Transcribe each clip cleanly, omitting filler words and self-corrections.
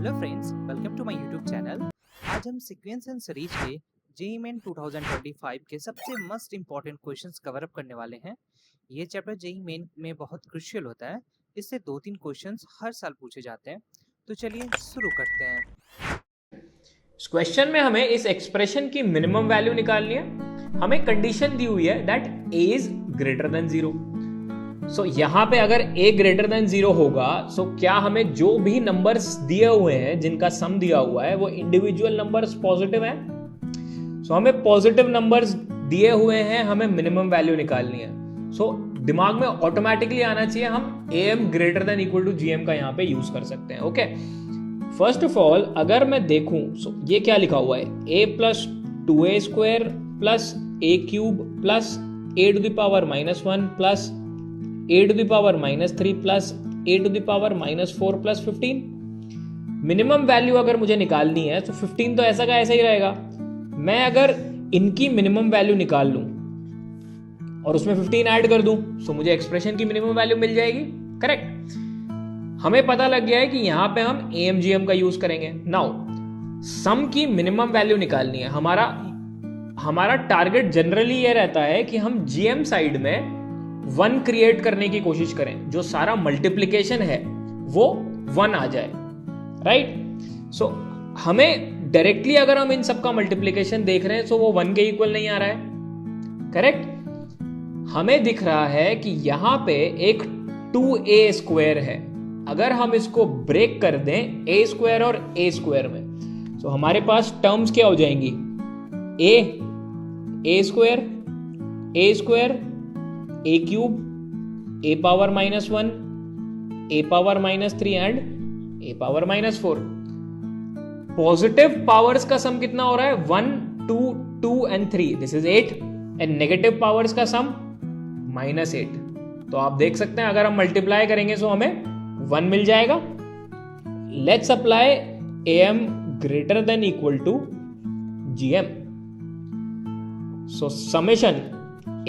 Hello friends, welcome to my YouTube channel. आज हम sequence and series के JEE Main 2025 के सबसे must important questions cover up करने वाले हैं। ये चैप्टर जेईई मेन में बहुत क्रूशियल होता है। इससे 2-3 क्वेश्चंस हर साल पूछे जाते हैं। तो चलिए शुरू करते हैं। इस क्वेश्चन में हमें इस एक्सप्रेशन की मिनिमम वैल्यू निकालनी है। हमें कंडीशन दी हुई है that a is greater then 0। सो यहां पे अगर a ग्रेटर देन 0 होगा, सो क्या हमें जो भी नंबर्स दिए हुए हैं जिनका सम दिया हुआ है वो इंडिविजुअल नंबर्स पॉजिटिव हैं। सो हमें पॉजिटिव नंबर्स दिए हुए हैं, हमें मिनिमम वैल्यू निकालनी है। सो दिमाग में ऑटोमेटिकली आना चाहिए हम am greater than equal to gm का यहां पे यूज कर सकते हैं। ओके, फर्स्ट ऑफ ऑल अगर मैं देखूं, ये क्या लिखा हुआ है, a plus 2a square plus a cube plus a to the power -1 plus a to the power -3 plus a to the power -4 plus 15। Minimum value अगर मुझे निकालनी है तो 15 तो ऐसा का ऐसा ही रहेगा। मैं अगर इनकी मिनिमम वैल्यू निकाल लूं और उसमें 15 ऐड कर दूं तो मुझे एक्सप्रेशन की मिनिमम वैल्यू मिल जाएगी। करेक्ट, हमें पता लग गया है कि यहां पे हम AMGM का यूज करेंगे। नाउ सम की मिनिमम वैल्यू निकालनी है। हमारा टारगेट जनरली ये रहता है कि हम GM साइड में 1 क्रिएट करने की कोशिश करें, जो सारा मल्टीप्लीकेशन है वो 1 आ जाए। राइट, सो हमें डायरेक्टली अगर हम इन सबका मल्टीप्लीकेशन देख रहे हैं तो वो 1 के इक्वल नहीं आ रहा है। करेक्ट, हमें दिख रहा है कि यहां पे एक 2a स्क्वायर है। अगर हम इसको ब्रेक कर दें a स्क्वायर और a स्क्वायर में, तो हमारे पास टर्म्स क्या हो जाएंगी, a square, a square, a cube, a power -1, a power -3 and a power -4। Positive powers का सम कितना हो रहा है, 1, 2, 2 and 3, this is 8। And negative powers का सम -8। तो आप देख सकते हैं अगर हम मल्टीप्लाई करेंगे तो हमें 1 मिल जाएगा। Let's apply am greater than equal to gm। So summation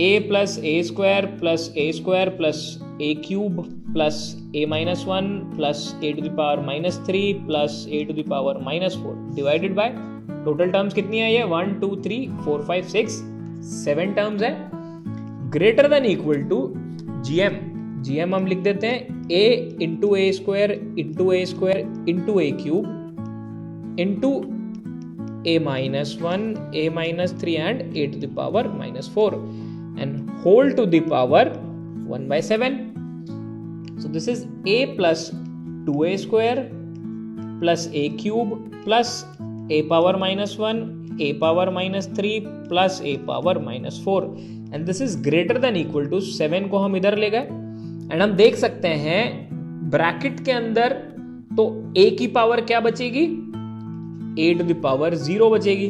a plus a square plus a square plus a cube plus a -1 plus a to the power -3 plus a to the power -4 divided by total terms कितनी है, ये 1, 2, 3, 4, 5, 6, 7 terms है। Greater than equal to gm हम लिख देते हैं a into a square into a square into a cube into a -1, a -3 and a to the power -4 and whole to the power 1/7। So this is a plus 2a square plus a cube plus a power -1, a power -3 plus a power -4 and this is greater than equal to 7 को हम इधर ले गए and हम देख सकते हैं bracket के अंदर तो a की पावर क्या बचेगी, a टू द पावर 0 बचेगी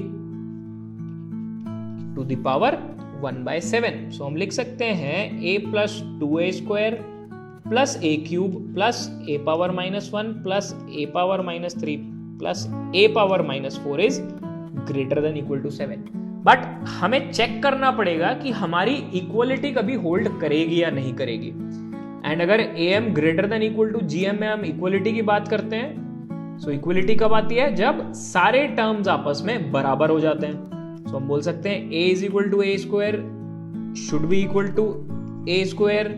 टू द पावर 1/7। सो हम लिख सकते हैं a plus 2a square plus a cube plus a power -1 plus a power -3 plus a power -4 is greater than equal to 7। But हमें check करना पड़ेगा कि हमारी इक्वलिटी कभी होल्ड करेगी या नहीं करेगी। एंड अगर am greater than equal to gm में हम इक्वलिटी की बात करते हैं, सो इक्वलिटी कब आती है, जब सारे टर्म्स आपस में बराबर हो जाते हैं। सो हम बोल सकते हैं a is equal to a square should be equal to a square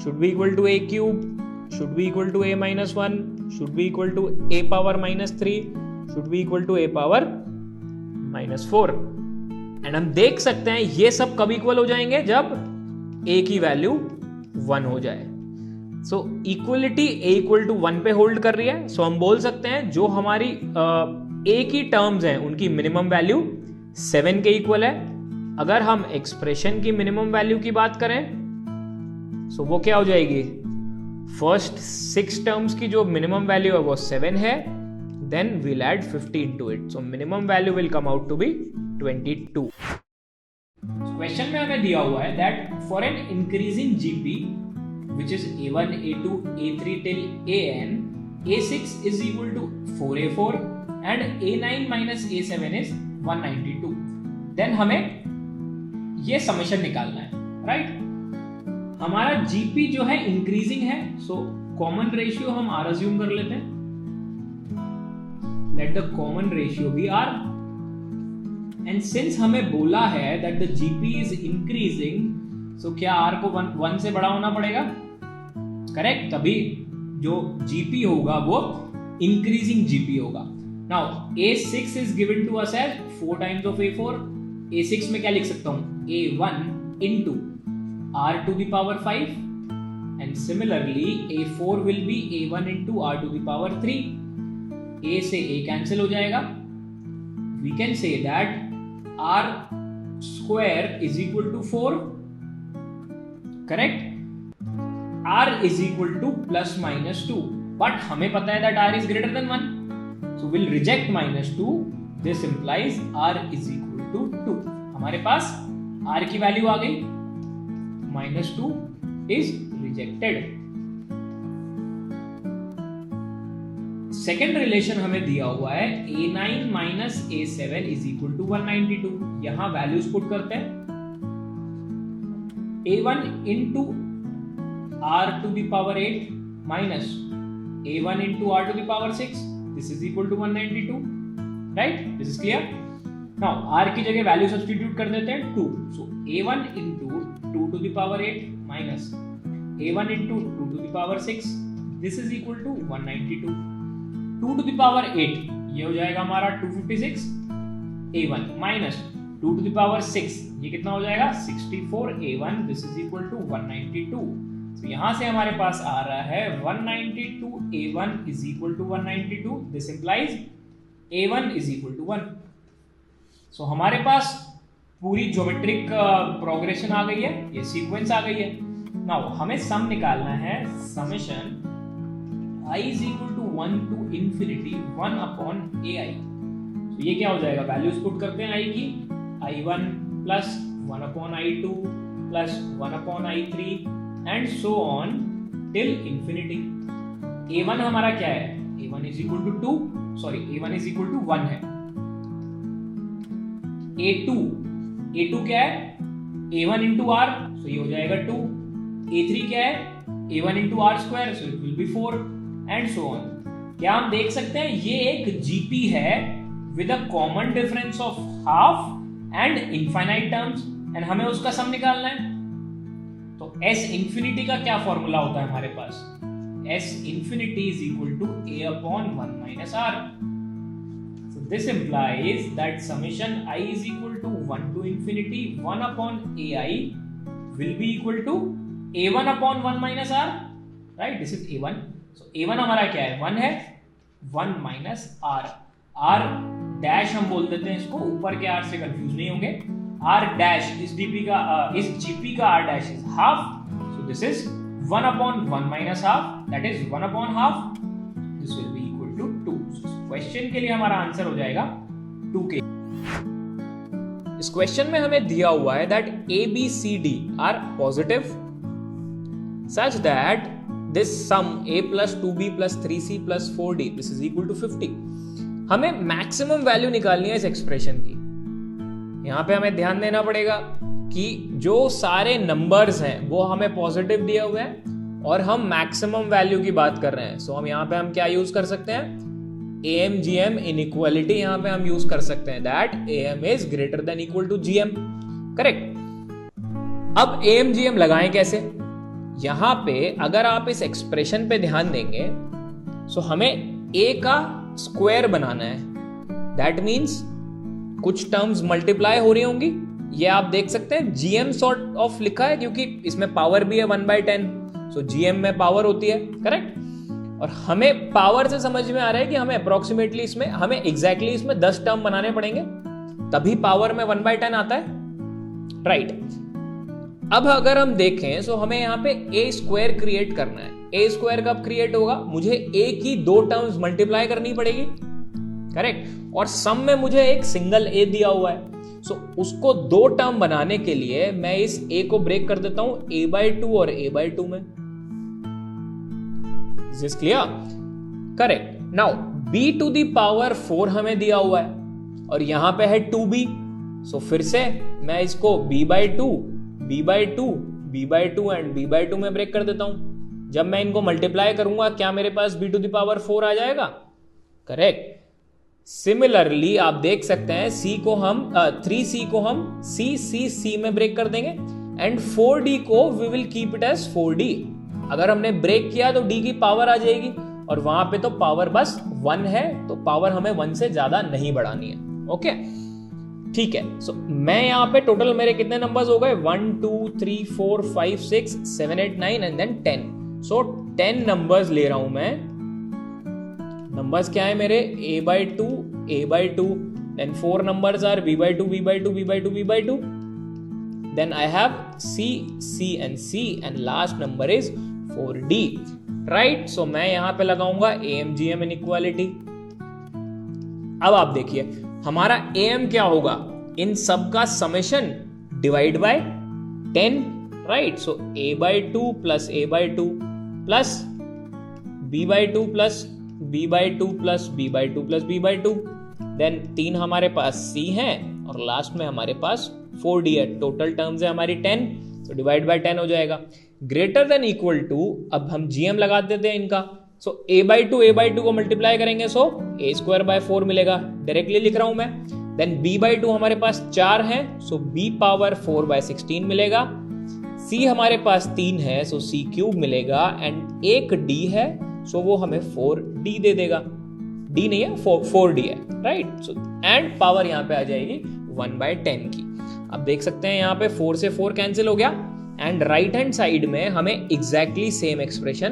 should be equal to a cube should be equal to a -1 should be equal to a power -3 should be equal to a power -4। And हम देख सकते हैं ये सब कब equal हो जाएंगे, जब a की वैल्यू 1 हो जाए। सो इक्वलिटी a इक्वल टू 1 पे होल्ड कर रही है। सो हम बोल सकते हैं जो हमारी a की टर्म्स हैं उनकी मिनिमम वैल्यू 7 के इक्वल है। अगर हम एक्सप्रेशन की मिनिमम वैल्यू की बात करें सो वो क्या हो जाएगी, फर्स्ट 6 टर्म्स की जो मिनिमम वैल्यू है वो 7 है, then we'll add 15 to it, so minimum value will come out to be 22। Question में हमें दिया हुआ है that for an increasing GP which is A1, A2, A3 till AN, A6 is equal to 4A4 and A9 minus A7 is 192, then हमें ये summation निकालना है। Right, हमारा GP जो है इंक्रीजिंग है, सो कॉमन रेशियो हम R अज्यूम कर लेते हैं। let the common ratio be r. And since हमें बोला है that the GP is increasing, so क्या r को 1 से बड़ा होना पड़ेगा, करेक्ट, तभी जो GP होगा वो increasing GP होगा. Now A6 is given to us as 4 times of A4. A6 में क्या लिख सकता हूं, A1 into r to the power 5, and similarly A4 will be A1 into r to the power 3. A से A cancel हो जाएगा. We can say that r square is equal to 4, correct. r is equal to plus minus 2, but हमें पता है that r is greater than 1, so we'll reject minus 2. This implies r is equal to 2. हमारे पास r की value आ गई, minus 2 is rejected. Second relation हमें दिया हुआ है A9 minus A7 is equal to 192. यहां वैल्यूज पुट करते हैं. A1 into r to the power 8 minus A1 into r to the power 6. This is equal to 192. Right? This is clear? Now r की जगह value substitute कर देते हैं 2. So A1 into 2 to the power 8 minus A1 into 2 to the power 6. This is equal to 192. 2 to the power 8 ये हो जाएगा हमारा 256 A1 minus 2 to the power 6 ये कितना हो जाएगा 64 A1. This is equal to 192. तो यहां से हमारे पास आ रहा है 192 A1 is equal to 192. This implies A1 is equal to 1. So हमारे पास पूरी ज्योमेट्रिक प्रोग्रेशन आ गई है, ये सीक्वेंस आ गई है. नाउ हमें सम निकालना है, summation I is equal to 1 to infinity 1 upon AI. तो ये क्या हो जाएगा, वैल्यूज पुट करते हैं I की, I1 plus 1 upon I2 plus 1 upon I3 and so on till infinity. A1 हमारा क्या है, A1 is equal to 2, sorry A1 is equal to 1 है. A2 क्या है, A1 into R, so ये हो जाएगा 2. A3 क्या है, A1 into R square, so it will be 4. And so on. क्या हम देख सकते हैं ये एक जीपी है with a common difference of half and infinite terms, and हमें उसका सम निकालना है. तो एस इंफिनिटी का क्या फॉर्मूला होता है हमारे पास, s infinity is equal to a upon 1 minus r. So this implies that summation i is equal to 1 to infinity 1 upon a i will be equal to a1 upon 1 minus r. Right, this is a1. So A1 हमारा क्या है, 1 है, 1 minus R. R dash हम बोल देते हैं इसको, ऊपर के R से कंफ्यूज नहीं होंगे. R डैश इस DP का इस GP का R dash is half. So this is 1 upon 1 minus half, that is 1 upon half. This will be equal to 2. So question के लिए हमारा आंसर हो जाएगा 2K. इस क्वेश्चन में हमें दिया हुआ है that A, B, C, D are positive such that this sum a plus 2b plus 3c plus 4d this is equal to 50. हमें मैक्सिमम वैल्यू निकालनी है इस एक्सप्रेशन की. यहां पे हमें ध्यान देना पड़ेगा कि जो सारे नंबर्स हैं वो हमें पॉजिटिव दिए हुए हैं और हम मैक्सिमम वैल्यू की बात कर रहे हैं. सो हम यहां पे हम क्या यूज कर सकते हैं, AMGM इनइक्वालिटी यहां पे हम यूज कर सकते हैं, that AM is greater than equal to GM. Correct. अब AMGM लगाएं कैसे, यहां पे अगर आप इस एक्सप्रेशन पे ध्यान देंगे सो हमें a का स्क्वायर बनाना है. दैट मींस कुछ टर्म्स मल्टीप्लाई हो रही होंगी, ये आप देख सकते हैं gm सॉर्ट ऑफ लिखा है क्योंकि इसमें पावर भी है 1/10. सो gm में पावर होती है, करेक्ट. और हमें पावर से समझ में आ रहा है कि हमें अप्रोक्सीमेटली इसमें हमें एग्जैक्टली इसमें 10 टर्म बनाने पड़ेंगे तभी पावर में 1/10 आता है. राइट. अब अगर हम देखें तो हमें यहाँ पे ए स्क्वायर क्रिएट करना है. ए स्क्वायर कब क्रिएट होगा, मुझे ए की 2 टर्म्स मल्टीप्लाई करनी पड़ेगी, करेक्ट. और सम में मुझे एक सिंगल ए दिया हुआ है. सो उसको 2 टर्म बनाने के लिए मैं इस ए को ब्रेक कर देता हूं a/2 और a/2 में. Is this clear? Correct. Now b to the power 4 हमें दिया हुआ है और यहां पे है 2b. सो फिर से मैं इसको b/2 b/2 b/2 and b/2 में ब्रेक कर देता हूं. जब मैं इनको मल्टीप्लाई करूंगा क्या मेरे पास b टू द पावर 4 आ जाएगा, करेक्ट. सिमिलरली आप देख सकते हैं C को हम 3C को हम C में ब्रेक कर देंगे एंड 4D को we will keep it as 4D। अगर हमने ब्रेक किया तो D की पावर आ जाएगी और वहां पे तो पावर बस 1 है, तो पावर हमें 1 से ज्यादा नहीं बढ़ानी है। ओके ठीक है। सो मैं यहाँ पे टोटल मेरे कितने नंबर्स हो गए 1 2 3 4 5 6 7 8 9 एंड देन 10। सो 10 नंबर्स ले रहा हूं मैं। नंबर्स क्या है मेरे a/2 then 4 numbers are b/2 b/2 b/2 b/2, then I have c and c and last number is 4d, right? So मैं यहां पे लगाऊंगा AMGM inequality। अब आप देखिए हमारा AM क्या होगा, इन सब का summation divide by 10, right? So a/2 plus a/2 plus b/2 plus b/2 plus b/2 plus b/2, then 3 हमारे पास c है और लास्ट में हमारे पास 4d है। टोटल टर्म्स है हमारी 10, तो डिवाइड बाय 10 हो जाएगा। ग्रेटर देन इक्वल टू, अब हम gm लगा देते हैं इनका। सो a/2 को मल्टीप्लाई करेंगे सो a²/4 मिलेगा, डायरेक्टली लिख रहा हूं मैं। देन b/2 हमारे पास 4 है, सो b⁴/16 मिलेगा। c हमारे पास 3 है, सो c³ मिलेगा एंड एक d है, सो वो हमें 4d दे देगा। d नहीं है, 4d है, राइट? सो एंड पावर यहां पे आ जाएगी 1/10 की। अब देख सकते हैं यहाँ पे 4 से 4 कैंसिल हो गया एंड राइट हैंड साइड में हमें एग्जैक्टली सेम एक्सप्रेशन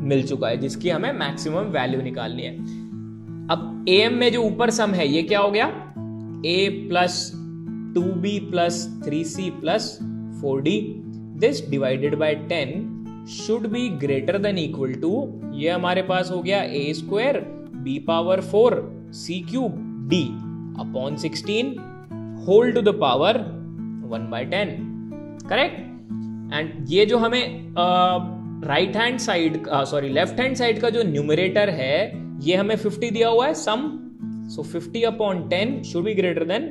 मिल चुका है जिसकी हमें मैक्सिमम वैल्यू निकालनी है। अब AM में जो ऊपर सम है ये क्या हो गया, a plus 2b plus 3c plus 4d, this divided by 10 should be greater than equal to, ये हमारे पास हो गया a² b⁴ c³ d upon 16 whole to the power 1/10, correct? And ये जो हमें right hand side left hand side का जो न्यूमरेटर है ये हमें 50 दिया हुआ है sum, so 50/10 should be greater than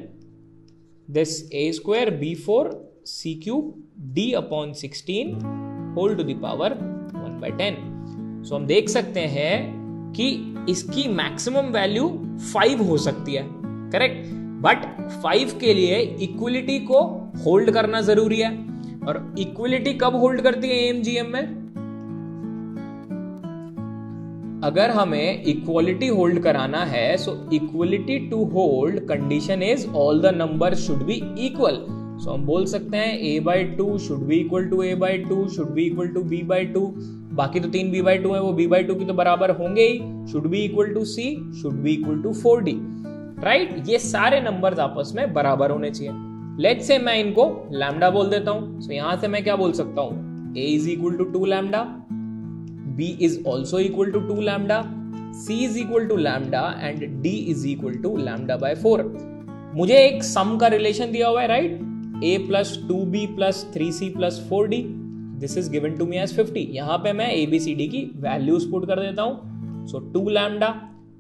this a² b⁴ c³ d upon 16 whole to the power 1/10। So हम देख सकते हैं कि इसकी मैक्सिमम वैल्यू 5 हो सकती है, करेक्ट? बट 5 के लिए इक्वलिटी को होल्ड करना जरूरी है, और इक्वलिटी कब होल्ड करती है AMGM में? अगर हमें इक्वलिटी होल्ड कराना है, so equality to hold condition is all the number should be equal. So हम बोल सकते हैं a/2 should be equal to a/2 should be equal to b/2, बाकी तो 3 b/2 है, वो b/2 की तो बराबर होंगे ही। Should be equal to c should be equal to 4d, right? ये सारे नंबर्स आपस में बराबर होने चाहिए। लेट्स से मैं इनको लैम्डा बोल देता हूं। सो यहां से मैं क्या बोल सकता हूं, a is equal to 2 lambda, b is also equal to 2 lambda, c is equal to lambda and d is equal to λ/4। मुझे एक सम का रिलेशन दिया हुआ है, right? a plus 2b plus 3c plus 4d, this is given to me as 50। यहां पे मैं ABCD की वैल्यूज पुट कर देता हूं। सो 2 लैम्डा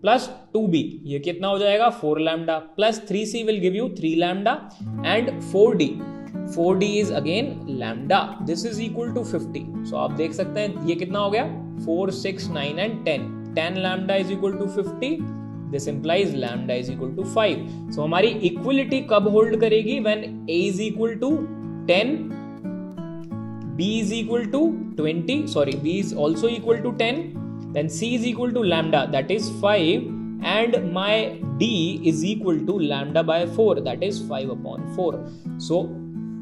प्लस 2b, ये कितना हो जाएगा 4 lambda, plus 3c will give you 3 lambda and 4d is again lambda, this is equal to 50। So आप देख सकते हैं ये कितना हो गया 4 6 9 and 10 lambda is equal to 50, this implies lambda is equal to 5। So हमारी इक्वलिटी कब होल्ड करेगी, when a is equal to 10, b is equal to 20, sorry, b is also equal to 10, then c is equal to lambda, that is 5, and my d is equal to λ/4, that is 5/4. So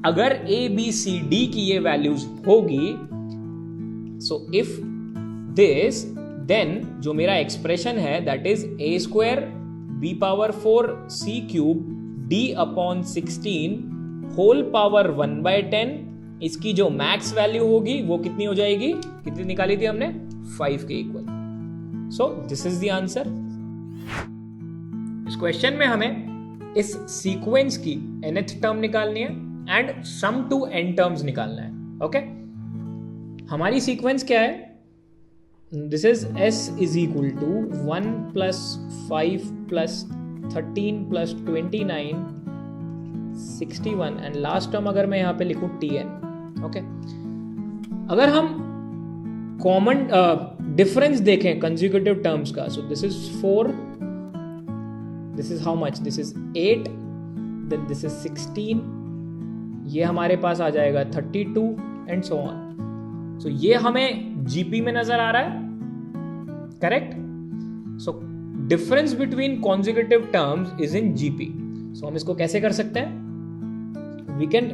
अगर a b c d की ये values होगी, so if this, then जो मेरा expression है that is a² b⁴ c³ d upon 16 whole power 1/10, इसकी जो max value होगी वो कितनी हो जाएगी, कितनी निकाली थी हमने 5 के equal. So this is the answer. इस क्वेश्चन में हमें इस सीक्वेंस की nth टर्म निकालनी है and sum to n terms निकालना है। ओके हमारी सीक्वेंस क्या है, this is s is equal to 1 plus 5 plus 13 plus 29 61 and last term अगर मैं यहां पे लिखूं tn। ओके अगर हम कॉमन डिफरेंस देखें कंसेक्यूटिव टर्म्स का, so this is 4 this is how much, this is 8, then this is 16, ये हमारे पास आ जाएगा 32 एंड सो ऑन. सो ये हमें जीपी में नजर आ रहा है, correct. So difference between consecutive terms is in GP. सो हम इसको कैसे कर सकते हैं? We can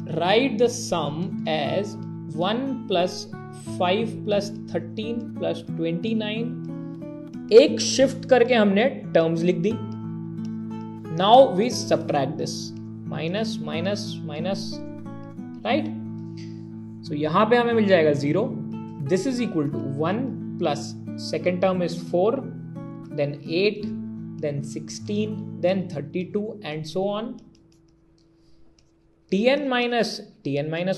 write the sum as 1 plus 5 plus 13 plus 29. एक शिफ्ट करके हमने टर्म्स लिख दी. Now we subtract this, minus minus minus, right. So यहां पे हमें मिल जाएगा 0. This is equal to 1 plus second term is 4, then 8, then 16, then 32 and so on. tn minus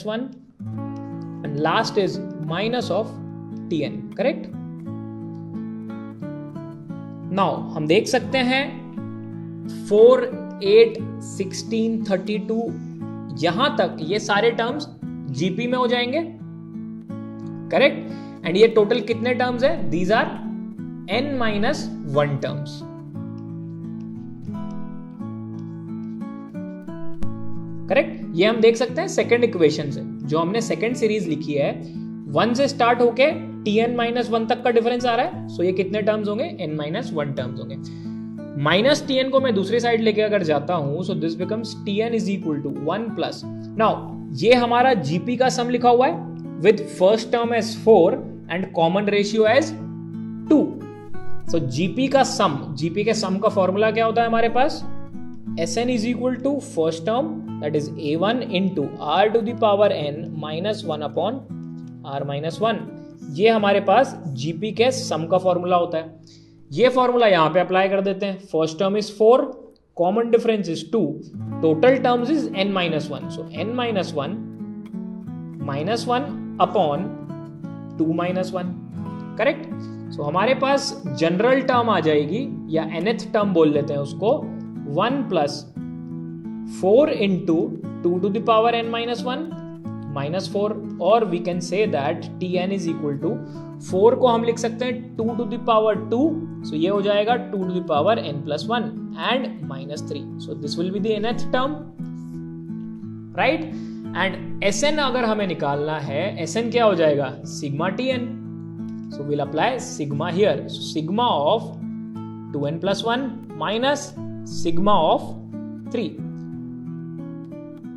1 and last is minus of tn, correct. Now हम देख सकते हैं 4, 8, 16, 32 यहां तक ये सारे टर्म्स जीपी में हो जाएंगे, करेक्ट. एंड ये टोटल कितने टर्म्स है? These are n-1 terms. Correct. ये हम देख सकते हैं सेकंड इक्वेशन से, जो हमने सेकंड सीरीज लिखी है. 1 से स्टार्ट होके tn-1 तक का डिफरेंस आ रहा है. सो ये कितने टर्म्स होंगे? n-1 टर्म्स होंगे. माइनस tn को मैं दूसरी साइड लेके अगर जाता हूं, so this becomes tn is equal to 1 plus. Now ये हमारा जीपी का सम लिखा हुआ है with first term as 4 and common ratio as 2. So GP का सम, जीपी के सम का फॉर्मूला क्या होता है हमारे पास? Sn is equal to first term, that is a1 into r to the power n minus 1 upon r minus 1. ये हमारे पास GP के सम का फॉर्मूला होता है. ये फॉर्मूला यहां पे अप्लाई कर देते हैं. First term is 4, common difference is 2, total terms is n-1. So n-1 minus 1 upon 2-1, correct. So हमारे पास जनरल टर्म आ जाएगी, या nth टर्म बोल लेते हैं उसको, 1 plus 4 into 2 to the power n-1 minus 4, और we can say that tn is equal to 4 को हम लिख सकते हैं 2 to the power 2, so ये हो जाएगा 2 to the power n+1 and minus 3. So this will be the nth term, right? And Sn अगर हमें निकालना है, Sn क्या हो जाएगा? sigma tn. So we'll apply sigma here. So sigma of 2n+1 minus sigma of 3,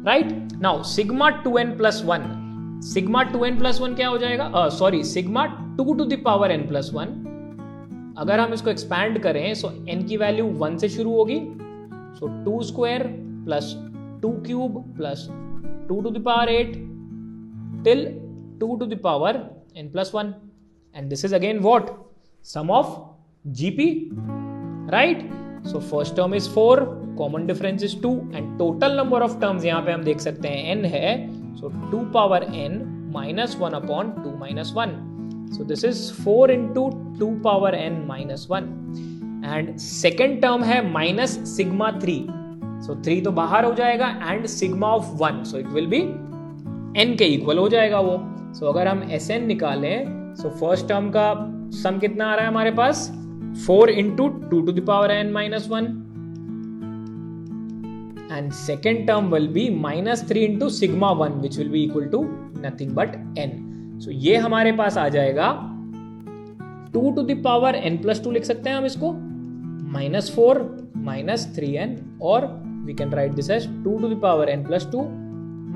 right. Now sigma 2n+1, sigma 2n+1 क्या हो जाएगा? Sorry, sigma 2 to the power n+1. अगर हम इसको एक्सपैंड करें, सो n की वैल्यू 1 से शुरू होगी. सो 2 square plus 2 cube plus 2 to the power 8 till 2 to the power n+1. And this is again what? Sum of GP, right? So first term is 4, common difference is 2, and total number of terms यहाँ पे हम देख सकते हैं n है. So 2 power n minus 1 upon 2 minus 1. So this is 4 into 2 power n minus 1. And second term है minus sigma 3. So 3 तो बाहर हो जाएगा and sigma of 1. So it will be n के इक्वल हो जाएगा वो. So अगर हम Sn निकालें, so first term का सम कितना आ रहा है हमारे पास? 4 into 2 to the power n-1, and second term will be minus 3 into sigma 1, which will be equal to nothing but n. So ये हमारे पास आ जाएगा 2 to the power n+2 लिख सकते हैं हम इसको, minus 4 minus 3n, और we can write this as 2 to the power n+2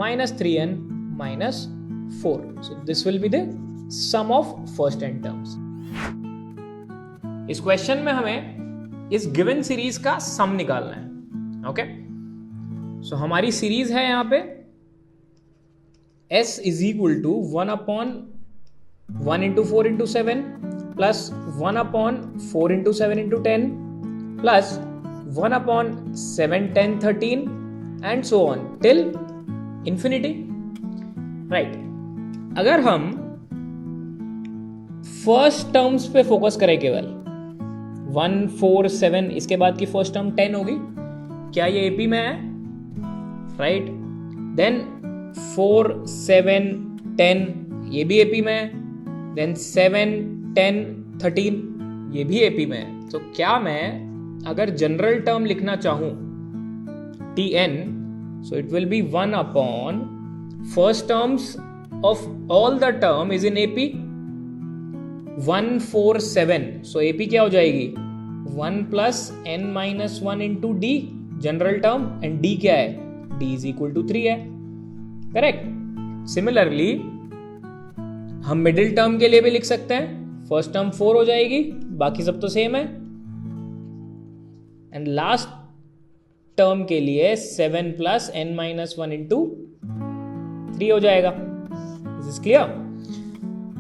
minus 3n minus 4. So this will be the sum of first n terms. इस क्वेश्चन में हमें इस गिवन सीरीज का सम निकालना है. ओके, सो हमारी सीरीज है यहां पे s is equal to 1 upon 1 into 4 into 7 plus 1 upon 4 into 7 into 10 plus 1 upon 7, 10, 13 and so on till infinity, right. अगर हम फर्स्ट टर्म्स पे फोकस करें केवल 1, 4, 7, इसके बाद की फर्स्ट टर्म 10 होगी, क्या ये एपी में है? राइट. देन 4, 7, 10 ये भी एपी में है. देन 7, 10, 13 ये भी एपी में है. तो क्या मैं अगर जनरल टर्म लिखना चाहूं Tn, so it will be 1 upon first terms of all the term is in AP 147. So AP क्या हो जाएगी 1 plus n minus 1 into D general term, and D क्या है, D is equal to 3 है. Correct. Similarly हम middle term के लिए भी लिख सकते हैं. फर्स्ट टर्म 4 हो जाएगी, बाकी सब तो सेम है. एंड लास्ट टर्म के लिए 7 plus n minus 1 into 3 हो जाएगा. This is clear.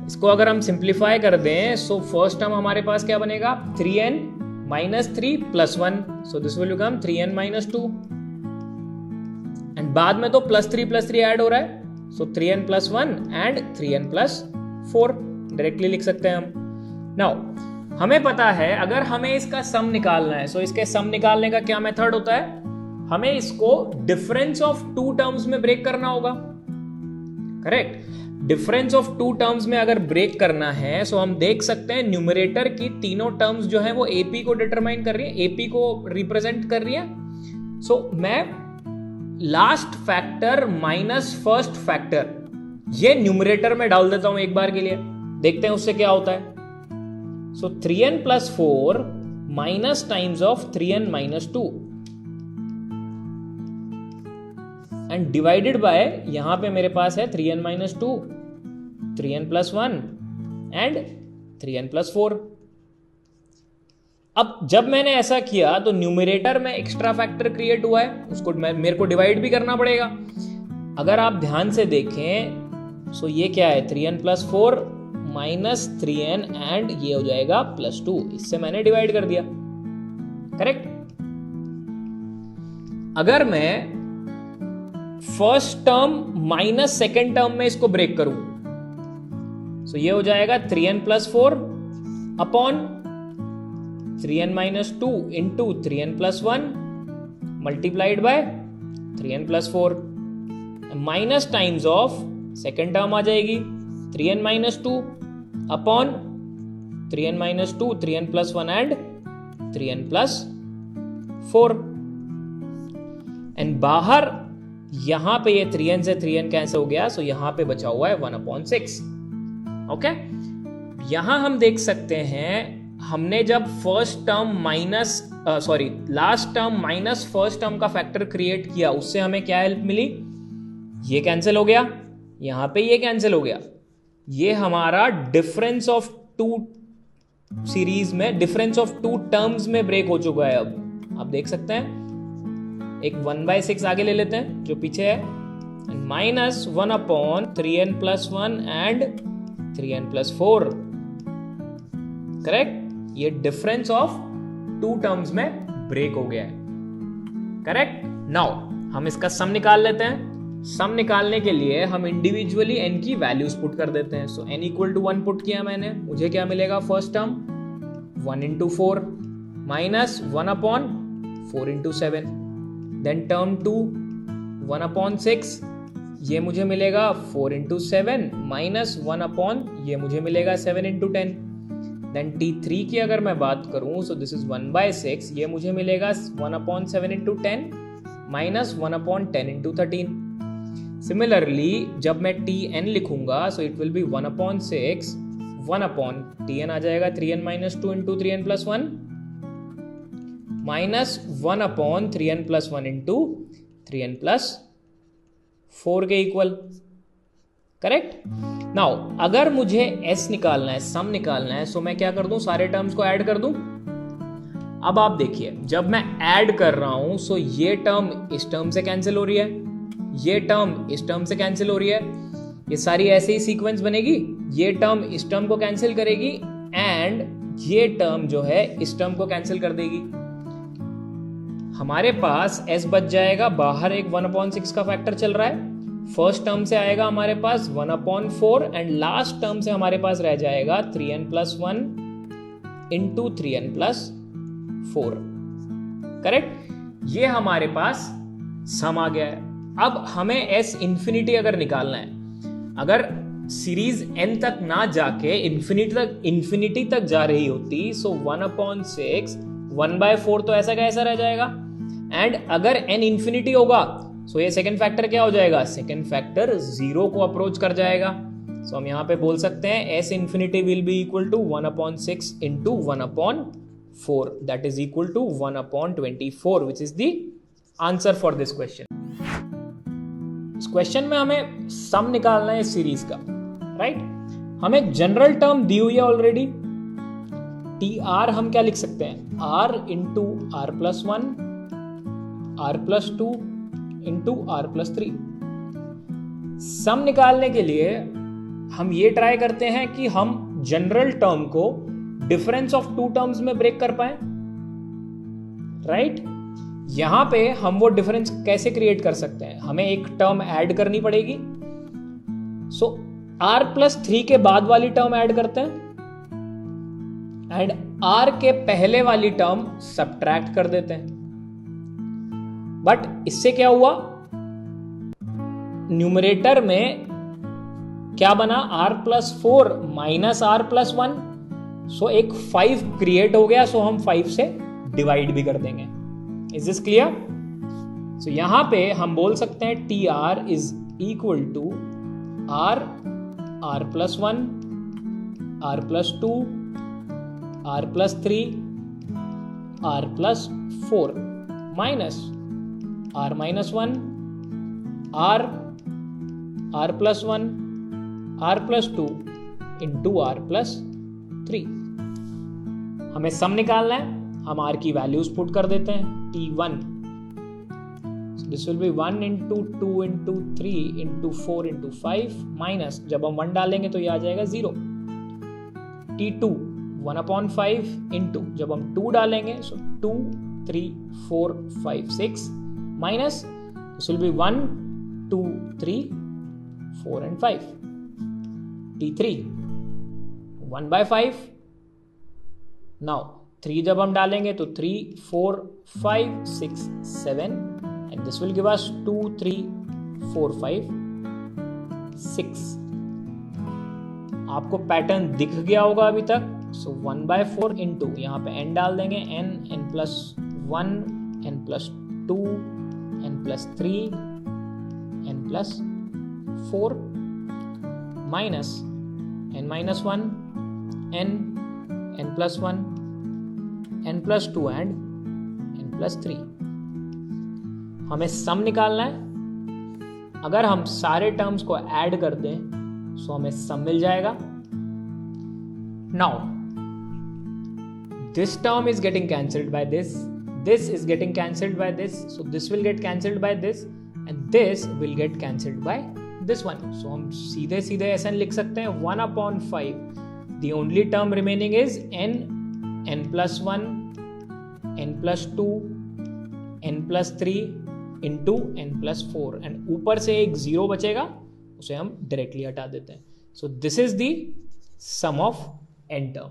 इसको अगर हम सिंप्लीफाई कर दें, सो फर्स्ट टर्म हमारे पास क्या बनेगा 3n minus 3 plus 1. So this will become 3n minus 2. And बाद में तो plus 3 ऐड हो रहा है. So 3n plus 1 and 3n plus 4 directly लिख सकते हैं हम. नाउ हमें पता है अगर हमें इसका सम निकालना है, सो इसके सम निकालने का क्या मेथड होता है, हमें इसको डिफरेंस ऑफ टू टर्म्स में ब्रेक करना होगा. Correct. Difference of two terms में अगर ब्रेक करना है, सो हम देख सकते हैं न्यूमरेटर की तीनों टर्म्स जो है वो एपी को डिटरमाइन कर रही है, एपी को रिप्रेजेंट कर रही है. सो मैं last factor minus first factor ये न्यूमरेटर में डाल देता हूं एक बार के लिए, देखते हैं उससे क्या होता है. सो 3n plus 4 minus times of 3n minus 2 and divided by, यहां पे मेरे पास है 3n minus 2, 3n plus 1 and 3n plus 4. अब जब मैंने ऐसा किया तो न्यूमरेटर में एक्स्ट्रा फैक्टर क्रिएट हुआ है, उसको मेरे को डिवाइड भी करना पड़ेगा. अगर आप ध्यान से देखें, सो ये क्या है 3n plus 4 minus 3n and ये हो जाएगा प्लस 2. इससे मैंने डिवाइड कर दिया. करेक्ट. अगर मैं first term minus second term में इसको ब्रेक करूं, सो ये हो जाएगा 3n plus 4 upon 3n minus 2 into 3n plus 1 multiplied by 3n plus 4 minus times of second term आ जाएगी 3n minus 2 अपॉन 3n minus 2, 3n plus 1 and 3n plus 4. And बाहर यहां पे ये 3n से 3n कैंसिल हो गया, सो यहां पे बचा हुआ है 1/6. ओके. यहां हम देख सकते हैं हमने जब first term minus last term minus first term का फैक्टर क्रिएट किया, उससे हमें क्या हेल्प मिली, ये कैंसिल हो गया, यहां पे ये कैंसिल हो गया. ये हमारा डिफरेंस ऑफ टू सीरीज में, डिफरेंस ऑफ टू टर्म्स में ब्रेक हो चुका है. अब आप देख सकते हैं एक 1/6 आगे ले लेते हैं जो पीछे है, minus 1/3n plus 1 and 3n plus 4. Correct. ये डिफरेंस ऑफ टू टर्म्स में ब्रेक हो गया है. करेक्ट. नाउ हम इसका सम निकाल लेते हैं. सम निकालने के लिए हम इंडिविजुअली n की वैल्यूज पुट कर देते हैं. सो n equal to 1 पुट किया मैंने, मुझे क्या मिलेगा, first term 1 into 4 minus 1/4 into 7. Then term 2 1/6, ये मुझे मिलेगा 4 into 7 माइनस 1 ये मुझे मिलेगा 7 into 10. देन T3 की अगर मैं बात करूं, सो दिस इज 1/6, ये मुझे मिलेगा 1/7 into 10 माइनस 1/10 into 13. सिमिलरली जब मैं Tn लिखूंगा, so it will be 1/6, 1/Tn आ जाएगा 3n minus 2 into 3n plus 1 minus 1/3n plus 1 into 3n plus 4 के इक्वल. करेक्ट. नाउ अगर मुझे s निकालना है, सम निकालना है, सो मैं क्या कर दूं, सारे टर्म्स को ऐड कर दूं. अब आप देखिए जब मैं ऐड कर रहा हूं, सो ये टर्म इस टर्म से कैंसिल हो रही है, ये टर्म इस टर्म से कैंसिल हो रही है, ये सारी ऐसे ही सीक्वेंस बनेगी. ये टर्म इस टर्म को कैंसिल करेगी एंड ये टर्म जो है इस टर्म को कैंसिल कर देगी. हमारे पास s बच जाएगा, बाहर एक 1/6 का फैक्टर चल रहा है. फर्स्ट टर्म से आएगा हमारे पास 1/4 एंड लास्ट टर्म से हमारे पास रह जाएगा 3n plus 1 into 3n plus 4. Correct. ये हमारे पास सम आ गया है. अब हमें s इंफिनिटी अगर निकालना है, अगर सीरीज n तक ना जाके इंफिनिटी तक जा रही होती, सो 1/6 1/4 तो ऐसा का ऐसा रह जाएगा। एंड अगर n इंफिनिटी होगा सो ये सेकेंड फैक्टर क्या हो जाएगा, सेकेंड फैक्टर 0 को अप्रोच कर जाएगा। सो हम यहां पे बोल सकते हैं s infinity will be equal to 1/6 into 1/4, that is equal to 1/24, which is the answer for this question. इस क्वेश्चन में हमें सम निकालना है इस सीरीज का, राइट? हमें जनरल टर्म दी हुई है ऑलरेडी, टी आर हम क्या लिख सकते हैं, r into r plus 1 r plus 2 into r plus 3। Sum निकालने के लिए हम ये ट्राई करते हैं कि हम जनरल टर्म को डिफरेंस ऑफ टू टर्म्स में ब्रेक कर पाए, राइट? यहां पे हम वो डिफरेंस कैसे क्रिएट कर सकते हैं, हमें एक टर्म ऐड करनी पड़ेगी। सो आर प्लस 3 के बाद वाली टर्म ऐड करते हैं एंड आर के पहले वाली टर्म सब्ट्रैक्ट कर देते हैं। बट इससे क्या हुआ, न्यूमरेटर में क्या बना, r plus 4 minus r plus 1। So एक 5 क्रिएट हो गया, सो हम 5 से डिवाइड भी कर देंगे। Is this clear? सो यहां पे हम बोल सकते हैं T R is equal to r r plus 1 r plus 2 r plus 3 r plus 4 minus r minus 1 r r plus 1 r plus 2 into r plus 3। हमें सम निकालना है, हम आर की वैल्यूज पुट कर देते हैं, T1, this will B 1 into 2 into 3 into 4 into 5 minus, जब हम 1 डालेंगे तो ये आ जाएगा 0। T2 1/5 इंटू, जब हम 2 डालेंगे सो 2 3 4 5 6 minus, this will B 1 2 3 4 and 5। T3 1/5, now 3 जब हम डालेंगे तो 3 4 5 6 7 and this will give us 2 3 4 5 6। आपको पैटर्न दिख गया होगा अभी तक। सो 1/4 इंटू, यहाँ पे n डाल देंगे, n plus 1 n plus 2 n plus 3 n plus 4 minus n minus 1 n plus 1 n plus 2 and n plus 3। हमें सम निकालना है। अगर हम सारे टर्म्स को ऐड कर दें सो हमें सम मिल जाएगा। Now this term is getting cancelled by this is getting cancelled by this, so this will get cancelled by this and this will get cancelled by this one. So हम सीधे सीधे ऐसा लिख सकते हैं 1/5, the only term remaining is n plus 1 n plus 2 n plus 3 into n plus 4 and ऊपर से एक 0 बचेगा, उसे हम डायरेक्टली हटा देते हैं। So this is the sum of n term.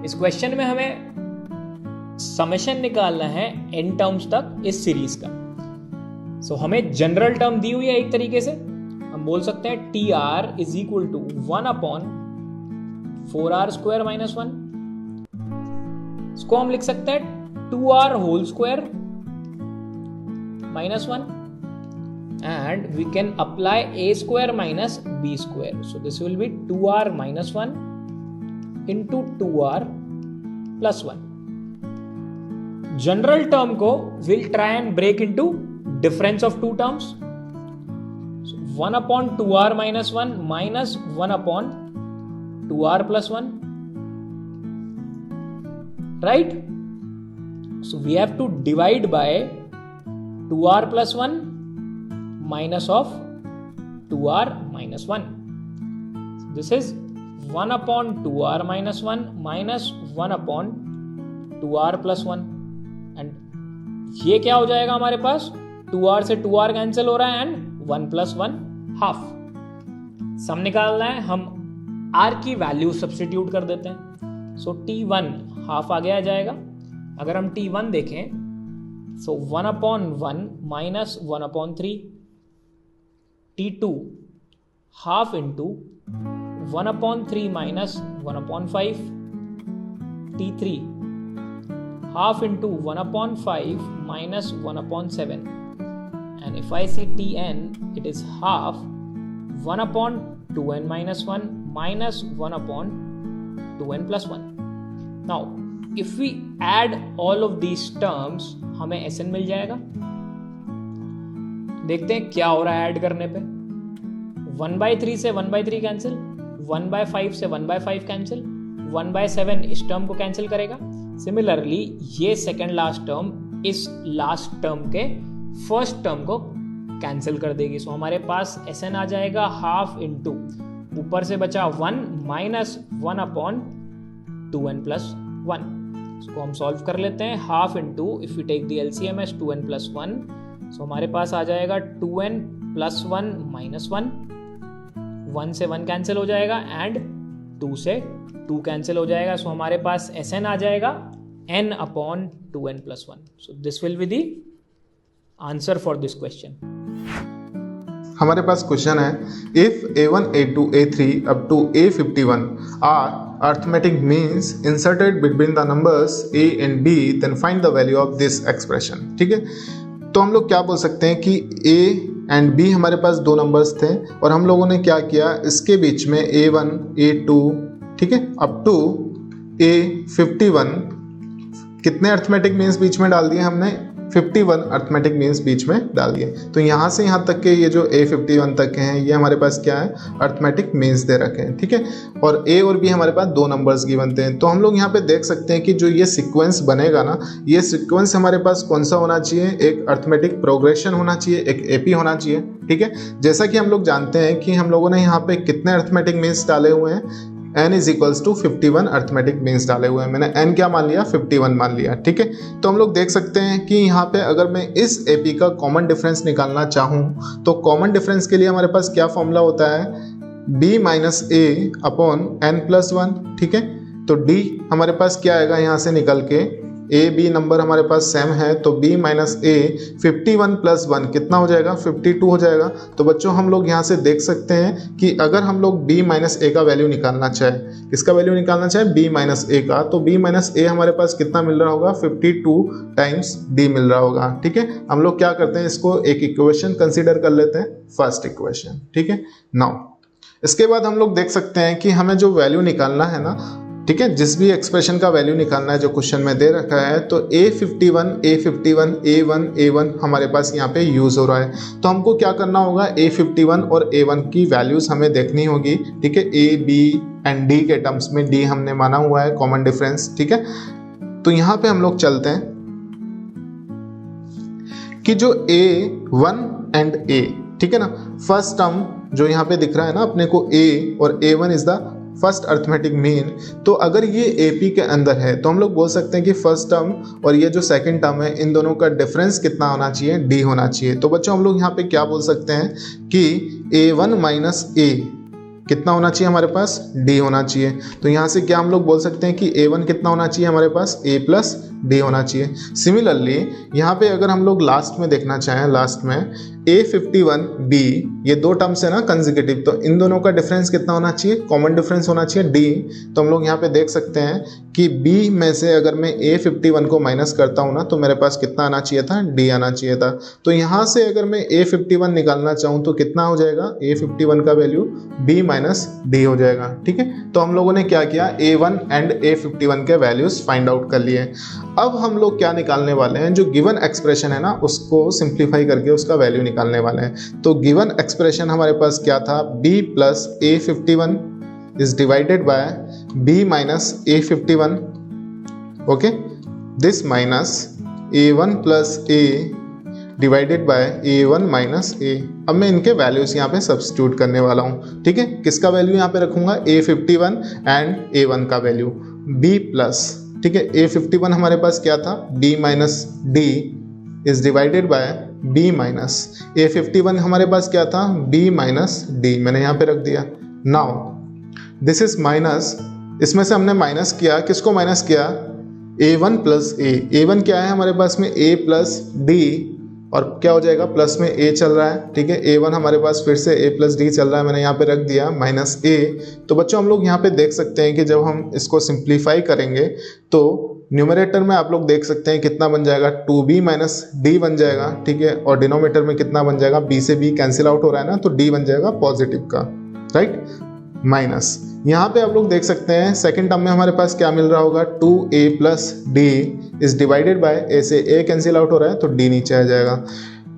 इस क्वेश्चन में हमें समेशन निकालना है n टर्म्स तक इस सीरीज का। सो हमें जनरल टर्म दी हुई है एक तरीके से, हम बोल सकते हैं T R is equal to 1/4r square minus 1। इसको हम लिख सकते हैं 2r whole square minus 1 and we can apply a square minus b square. So this will be 2r minus 1 into 2r plus 1। General term को will try and break into difference of two terms. 1/2r minus 1 minus 1/2r plus 1, right? So we have to divide by 2r plus 1 minus of 2r minus 1. So this is 1/2r minus 1 minus 1/2r plus 1 and ये क्या हो जाएगा हमारे पास, 2r से 2r cancel हो रहा है and 1 plus 1 half. सम निकालना है, हम r की वैल्यू सब्स्टिट्यूट कर देते हैं। सो t1 हाफ आगे आ जाएगा। अगर हम t1 देखें सो 1/1 minus 1/3, t2 half into 1/3 minus 1/5, t3 half into 1 upon 5 minus 1 upon 7. And if I say Tn, it is half 1 upon 2n minus 1 minus 1 upon 2n plus 1. Now, if we add all of these terms, हमें Sn मिल जाएगा. देखते हैं क्या हो रहा है add करने पे. 1/3 से 1/3 कैंसिल, 1/5 से 1/5 कैंसिल, 1/7 इस टर्म को कैंसिल करेगा. सिमिलरली ये सेकेंड लास्ट टर्म इस लास्ट टर्म के फर्स्ट टर्म को कैंसिल कर देगी. सो हमारे पास Sn आ जाएगा हाफ इंटू ऊपर से बचा 1 माइनस 1 अपॉन 2n प्लस 1. इसको हम सॉल्व कर लेते हैं. Half into if you take the LCM as 2n plus 1, so हमारे पास आ जाएगा 2n प्लस 1 माइनस 1. 1 से 1 कैंसिल हो जाएगा एंड 2 से 2 कैंसिल हो जाएगा. सो हमारे पास Sn आ जाएगा n upon 2n plus 1. So this will be the answer for this question. हमारे पास क्वेश्चन है, if a1 a2 a3 up to a51 are arithmetic means inserted between the numbers a and b, then find the value of this expression. ठीक है, तो हम लोग क्या बोल सकते हैं कि a एंड b हमारे पास दो नंबर्स थे और हम लोगों ने क्या किया, इसके बीच में a1 a2 ठीक है अप टू a51 कितने अर्थमेटिक मीन्स बीच में डाल दिए हमने, 51 अर्थमेटिक मीन्स बीच में डाल दिए. तो यहाँ से यहाँ तक के ये जो a51 तक के हैं ये हमारे पास क्या है, अर्थमेटिक मीन्स दे रखे हैं. ठीक है, और a और b हमारे पास दो नंबर्स गिवन थे. तो हम लोग यहाँ पे देख सकते हैं कि जो ये सीक्वेंस बनेगा ना, ये सीक्वेंस हमारे पास कौन सा होना चाहिए, एक अर्थमेटिक प्रोग्रेशन होना चाहिए, एक AP होना चाहिए. ठीक है, जैसा कि हम लोग जानते हैं कि हम लोगों ने यहाँ पे कितने अर्थमेटिक मीन्स डाले हुए हैं, n is equals to 51 arithmetic means डाले हुए हैं. मैंने n क्या मान लिया, 51 मान लिया. ठीक है, तो हम लोग देख सकते हैं कि यहाँ पे अगर मैं इस AP का कॉमन डिफरेंस निकालना चाहूँ तो कॉमन डिफरेंस के लिए हमारे पास क्या फॉर्मूला होता है, b minus a upon n plus 1. ठीक है, तो d हमारे पास क्या आएगा यहाँ से निकल के, a b नंबर हमारे पास सेम है तो b माइनस a 51 प्लस 1 कितना हो जाएगा, 52 हो जाएगा. तो बच्चों हम लोग यहाँ से देख सकते हैं कि अगर हम लोग b माइनस a का वैल्यू निकालना चाहे, किसका वैल्यू निकालना चाहे, b माइनस a का, तो b माइनस a हमारे पास कितना मिल रहा होगा, 52 टाइम्स d मिल रहा होगा. ठीक है, हम लोग क्या करते हैं, इसको एक इक्वेशन कंसीडर कर लेते हैं, फर्स्ट इक्वेशन. ठीक है, नाउ इसके बाद हम लोग देख सकते हैं कि हमें जो वैल्यू निकालना है ना, ठीक है, जिस भी एक्सप्रेशन का वैल्यू निकालना है जो क्वेश्चन में दे रखा है, तो a51 a1 हमारे पास यहाँ पे यूज हो रहा है. तो हमको क्या करना होगा, a51 और a1 की वैल्यूज हमें देखनी होगी. ठीक है, a b एंड d के टर्म्स में d हमने माना हुआ है कॉमन डिफरेंस. ठीक है, तो यहाँ पे हम लोग चलते हैं कि जो a1 एंड a, ठीक है ना, फर्स्ट टर्म जो यहाँ पे दिख रहा है ना अपने को, a और a1 is the first arithmetic mean. तो अगर ये AP के अंदर है तो हम लोग बोल सकते हैं कि फर्स्ट टर्म और ये जो सेकंड टर्म है इन दोनों का डिफरेंस कितना होना चाहिए, D होना चाहिए. तो बच्चों हम लोग यहाँ पे क्या बोल सकते हैं कि a1 माइनस a कितना होना चाहिए हमारे पास, D होना चाहिए. तो यहाँ से क्या हम लोग बोल सकते हैं कि a1 कितना होना चाहिए हमारे पास, a प्लस D होना चाहिए. सिमिलरली यहाँ पे अगर हम लोग लास्ट में देखना चाहें, लास्ट में a51 b, ये दो टर्म्स है ना कंसेक्यूटिव, तो इन दोनों का डिफरेंस कितना होना चाहिए, कॉमन डिफरेंस होना चाहिए D. तो हम लोग यहाँ पे देख सकते हैं कि b में से अगर मैं a51 को माइनस करता हूँ ना तो मेरे पास कितना आना चाहिए था, D आना चाहिए था. तो यहाँ से अगर मैं a51 निकालना चाहूँ तो कितना हो जाएगा, a51 का वैल्यू b माइनस D हो जाएगा. ठीक है, तो हम लोगों ने क्या किया, a1 एंड a51 के वैल्यूज फाइंड आउट कर लिए. अब हम लोग क्या निकालने वाले हैं, जो गिवन एक्सप्रेशन है ना उसको सिंप्लीफाई करके उसका वैल्यू निकालने वाले हैं. तो गिवन एक्सप्रेशन हमारे पास क्या था, b plus a51 is divided by b minus a51. Okay, this minus a1 plus a divided by a1 minus a. अब मैं इनके वैल्यूज यहाँ पे सब्स्टिट्यूट करने वाला हूँ. ठीक है, किसका वैल्यू यहाँ पे रखूंगा, a51 एंड a1 का वैल्यू, b प्लस, ठीक है, a51 हमारे पास क्या था, b minus d is divided by b minus a51 हमारे पास क्या था, b माइनस d, मैंने यहाँ पे रख दिया. नाउ दिस इज माइनस, इसमें से हमने माइनस किया, किसको माइनस किया, a1 प्लस a. a1 क्या है हमारे पास में, a प्लस d, और क्या हो जाएगा, प्लस में a चल रहा है. ठीक है, a1 हमारे पास फिर से a प्लस d चल रहा है, मैंने यहाँ पे रख दिया माइनस a. तो बच्चों हम लोग यहाँ पे देख सकते हैं कि जब हम इसको सिंप्लीफाई करेंगे तो न्यूमरेटर में आप लोग देख सकते हैं कितना बन जाएगा, 2b माइनस डी बन जाएगा, ठीक है। और डिनोमिनेटर में कितना बन जाएगा, b से b कैंसिल आउट हो रहा है ना, तो d बन जाएगा पॉजिटिव का, राइट, माइनस। यहाँ पे आप लोग देख सकते हैं सेकंड टर्म में हमारे पास क्या मिल रहा होगा, 2a plus D is divided by a से a कैंसिल आउट हो रहा है तो d नीचे आ जाएगा।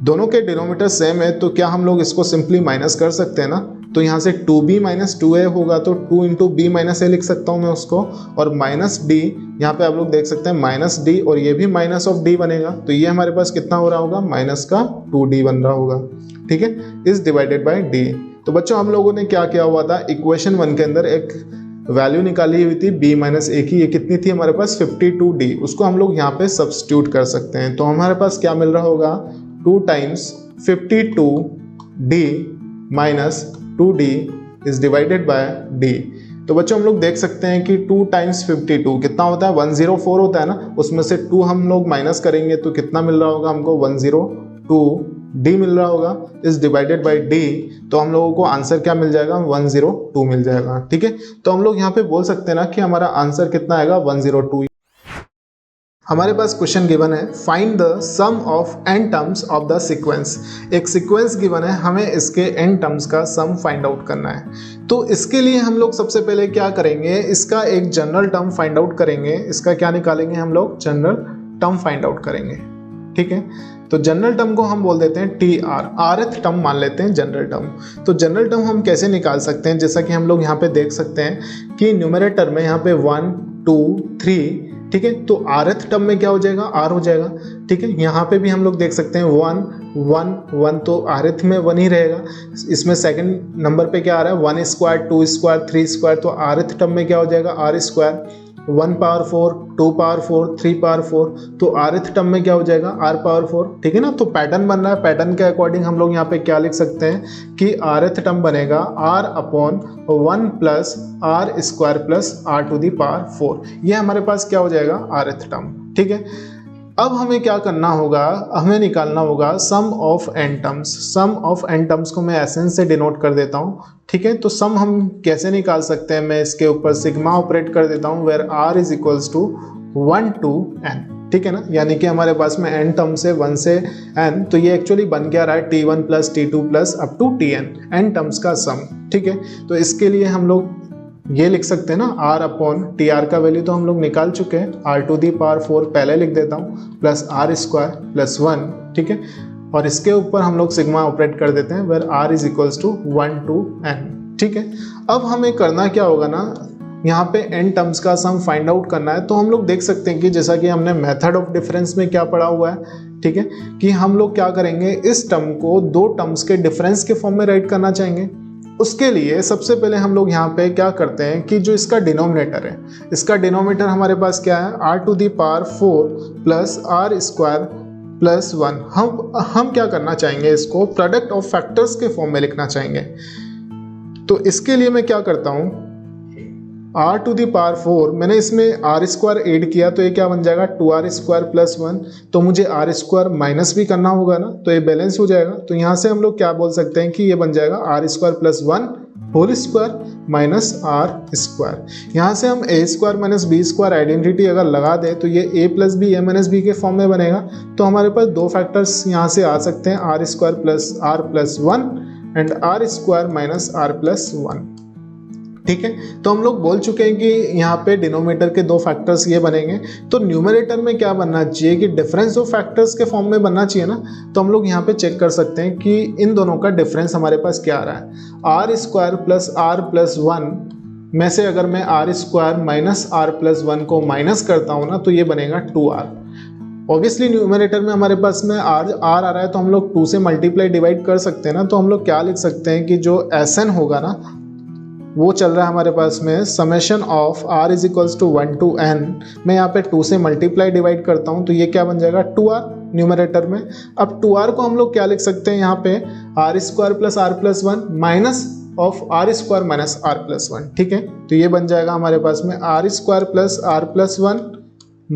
दोनों के डिनोमिनेटर सेम है तो क्या हम लोग इसको सिंपली माइनस कर सकते हैं ना, तो यहाँ से 2b माइनस 2a होगा तो 2 इंटू बी माइनस ए लिख सकता हूँ मैं उसको, और माइनस डी, यहाँ पे आप लोग देख सकते हैं माइनस डी और ये भी माइनस ऑफ डी बनेगा, तो ये हमारे पास कितना हो रहा होगा, माइनस का 2d बन रहा होगा, ठीक है, इज डिवाइडेड बाय डी। तो बच्चों हम लोगों ने क्या किया हुआ था, इक्वेशन 1 के अंदर एक वैल्यू निकाली हुई थी b माइनस ए की, ये कितनी थी हमारे पास 52d, उसको हम लोग यहाँ पे सब्स्टिट्यूट कर सकते हैं। तो हमारे पास क्या मिल रहा होगा, 2 times 52d minus 2d is divided by d। तो बच्चों हम लोग देख सकते हैं कि 2 टाइम्स 52 कितना होता है, 104 होता है ना, उसमें से 2 हम लोग माइनस करेंगे तो कितना मिल रहा होगा हमको, 102d मिल रहा होगा, इज डिवाइडेड बाय d। तो हम लोगों को आंसर क्या मिल जाएगा, 102 मिल जाएगा, ठीक है। तो हम लोग यहाँ पे बोल सकते हैं ना कि हमारा आंसर कितना आएगा, 102। हमारे पास क्वेश्चन गिवन है, find the sum of n terms of the sequence. एक सीक्वेंस गिवन है, हमें इसके n टर्म्स का सम फाइंड आउट करना है। तो इसके लिए हम लोग सबसे पहले क्या करेंगे, इसका एक जनरल टर्म फाइंड आउट करेंगे। इसका क्या निकालेंगे हम लोग, जनरल टर्म फाइंड आउट करेंगे, ठीक है। तो जनरल टर्म को हम बोल देते हैं टी आर, rth टर्म मान लेते हैं जनरल टर्म। तो जनरल टर्म हम कैसे निकाल सकते हैं, जैसा कि हम लोग यहाँ पे देख सकते हैं कि न्यूमरेटर में यहाँ पे 1 2 3, ठीक है, तो rth टर्म में क्या हो जाएगा, r हो जाएगा, ठीक है। यहाँ पे भी हम लोग देख सकते हैं 1 1 1, तो rth में 1 ही रहेगा। इसमें सेकंड नंबर पे क्या आ रहा है, 1 स्क्वायर 2 स्क्वायर 3 स्क्वायर, तो rth टर्म में क्या हो जाएगा, r square, 1 power 4 2 power 4 3 power 4, तो rth टर्म में क्या हो जाएगा, r पावर 4, ठीक है ना। तो पैटर्न बन रहा है, पैटर्न के अकॉर्डिंग हम लोग यहाँ पे क्या लिख सकते हैं कि rth टर्म बनेगा r upon 1 plus r square plus r to the power 4। ये हमारे पास क्या हो जाएगा, rth टर्म, ठीक है। अब हमें क्या करना होगा, हमें निकालना होगा sum of n terms. Sum of n terms को मैं एसएन से डिनोट कर देता हूँ, ठीक है। तो सम हम कैसे निकाल सकते हैं, मैं इसके ऊपर सिग्मा ऑपरेट कर देता हूँ, where r is equals to 1 to n, ठीक है ना। यानी कि हमारे पास में n टर्म्स है 1 से n, तो ये एक्चुअली बन क्या रहा है, t1 plus t2 plus up to tn, n terms का सम, ठीक है। तो इसके लिए हम लोग ये लिख सकते हैं ना, r अपॉन टी आर का वैल्यू तो हम लोग निकाल चुके हैं, r टू दी पावर 4 पहले लिख देता हूँ, प्लस r स्क्वायर प्लस 1, ठीक है। और इसके ऊपर हम लोग सिग्मा ऑपरेट कर देते हैं, where r is equals to 1 to n, ठीक है। अब हमें करना क्या होगा ना, यहाँ पे n टर्म्स का सम फाइंड आउट करना है। तो हम लोग देख सकते हैं कि जैसा कि हमने मेथड ऑफ डिफरेंस में क्या पढ़ा हुआ है, ठीक है, कि हम लोग क्या करेंगे, इस टर्म को 2 टर्म्स के डिफरेंस के फॉर्म में राइट करना चाहेंगे। उसके लिए सबसे पहले हम लोग यहाँ पे क्या करते हैं कि जो इसका डिनोमिनेटर है, इसका डिनोमिनेटर हमारे पास क्या है, r to the power 4 plus r square plus 1। हम क्या करना चाहेंगे, इसको प्रोडक्ट ऑफ फैक्टर्स के फॉर्म में लिखना चाहेंगे। तो इसके लिए मैं क्या करता हूँ, r टू दी पावर 4, मैंने इसमें r स्क्वायर ऐड किया तो ये क्या बन जाएगा, 2r स्क्वायर प्लस 1। तो मुझे r स्क्वायर माइनस भी करना होगा ना, तो ये बैलेंस हो जाएगा। तो यहाँ से हम लोग क्या बोल सकते हैं कि ये बन जाएगा r square plus 1 whole square minus r square. यहाँ से हम a square minus b square identity अगर लगा दें तो ये a plus b a minus b के फॉर्म में बनेगा। तो हमारे पास 2 फैक्टर्स यहाँ से आ सकते हैं, r square plus r plus 1 and r square minus r plus 1, ठीक है। तो हम लोग बोल चुके हैं कि यहाँ पे डिनोमिनेटर के 2 फैक्टर्स ये बनेंगे। तो न्यूमरेटर में क्या बनना चाहिए कि डिफरेंस ऑफ फैक्टर्स के फॉर्म में बनना चाहिए ना। तो हम लोग यहाँ पे चेक कर सकते हैं कि इन दोनों का डिफरेंस हमारे पास क्या आ रहा है, r square plus r plus 1 में से अगर मैं r square minus r plus 1 को माइनस करता हूँ ना, तो ये बनेगा 2r। ऑब्वियसली न्यूमरेटर में हमारे पास में r आ रहा है तो हम लोग 2 से मल्टीप्लाई डिवाइड कर सकते हैं ना। तो हम लोग क्या लिख सकते हैं कि जो Sn होगा ना, वो चल रहा है हमारे पास में summation of r is equals to 1 to n। मैं यहाँ पे 2 से मल्टीप्लाई डिवाइड करता हूँ तो ये क्या बन जाएगा, 2r न्यूमरेटर में। अब 2r को हम लोग क्या लिख सकते हैं, यहाँ पे r square plus r plus 1 minus of r square minus r plus 1, ठीक है। तो ये बन जाएगा हमारे पास में r square plus r plus 1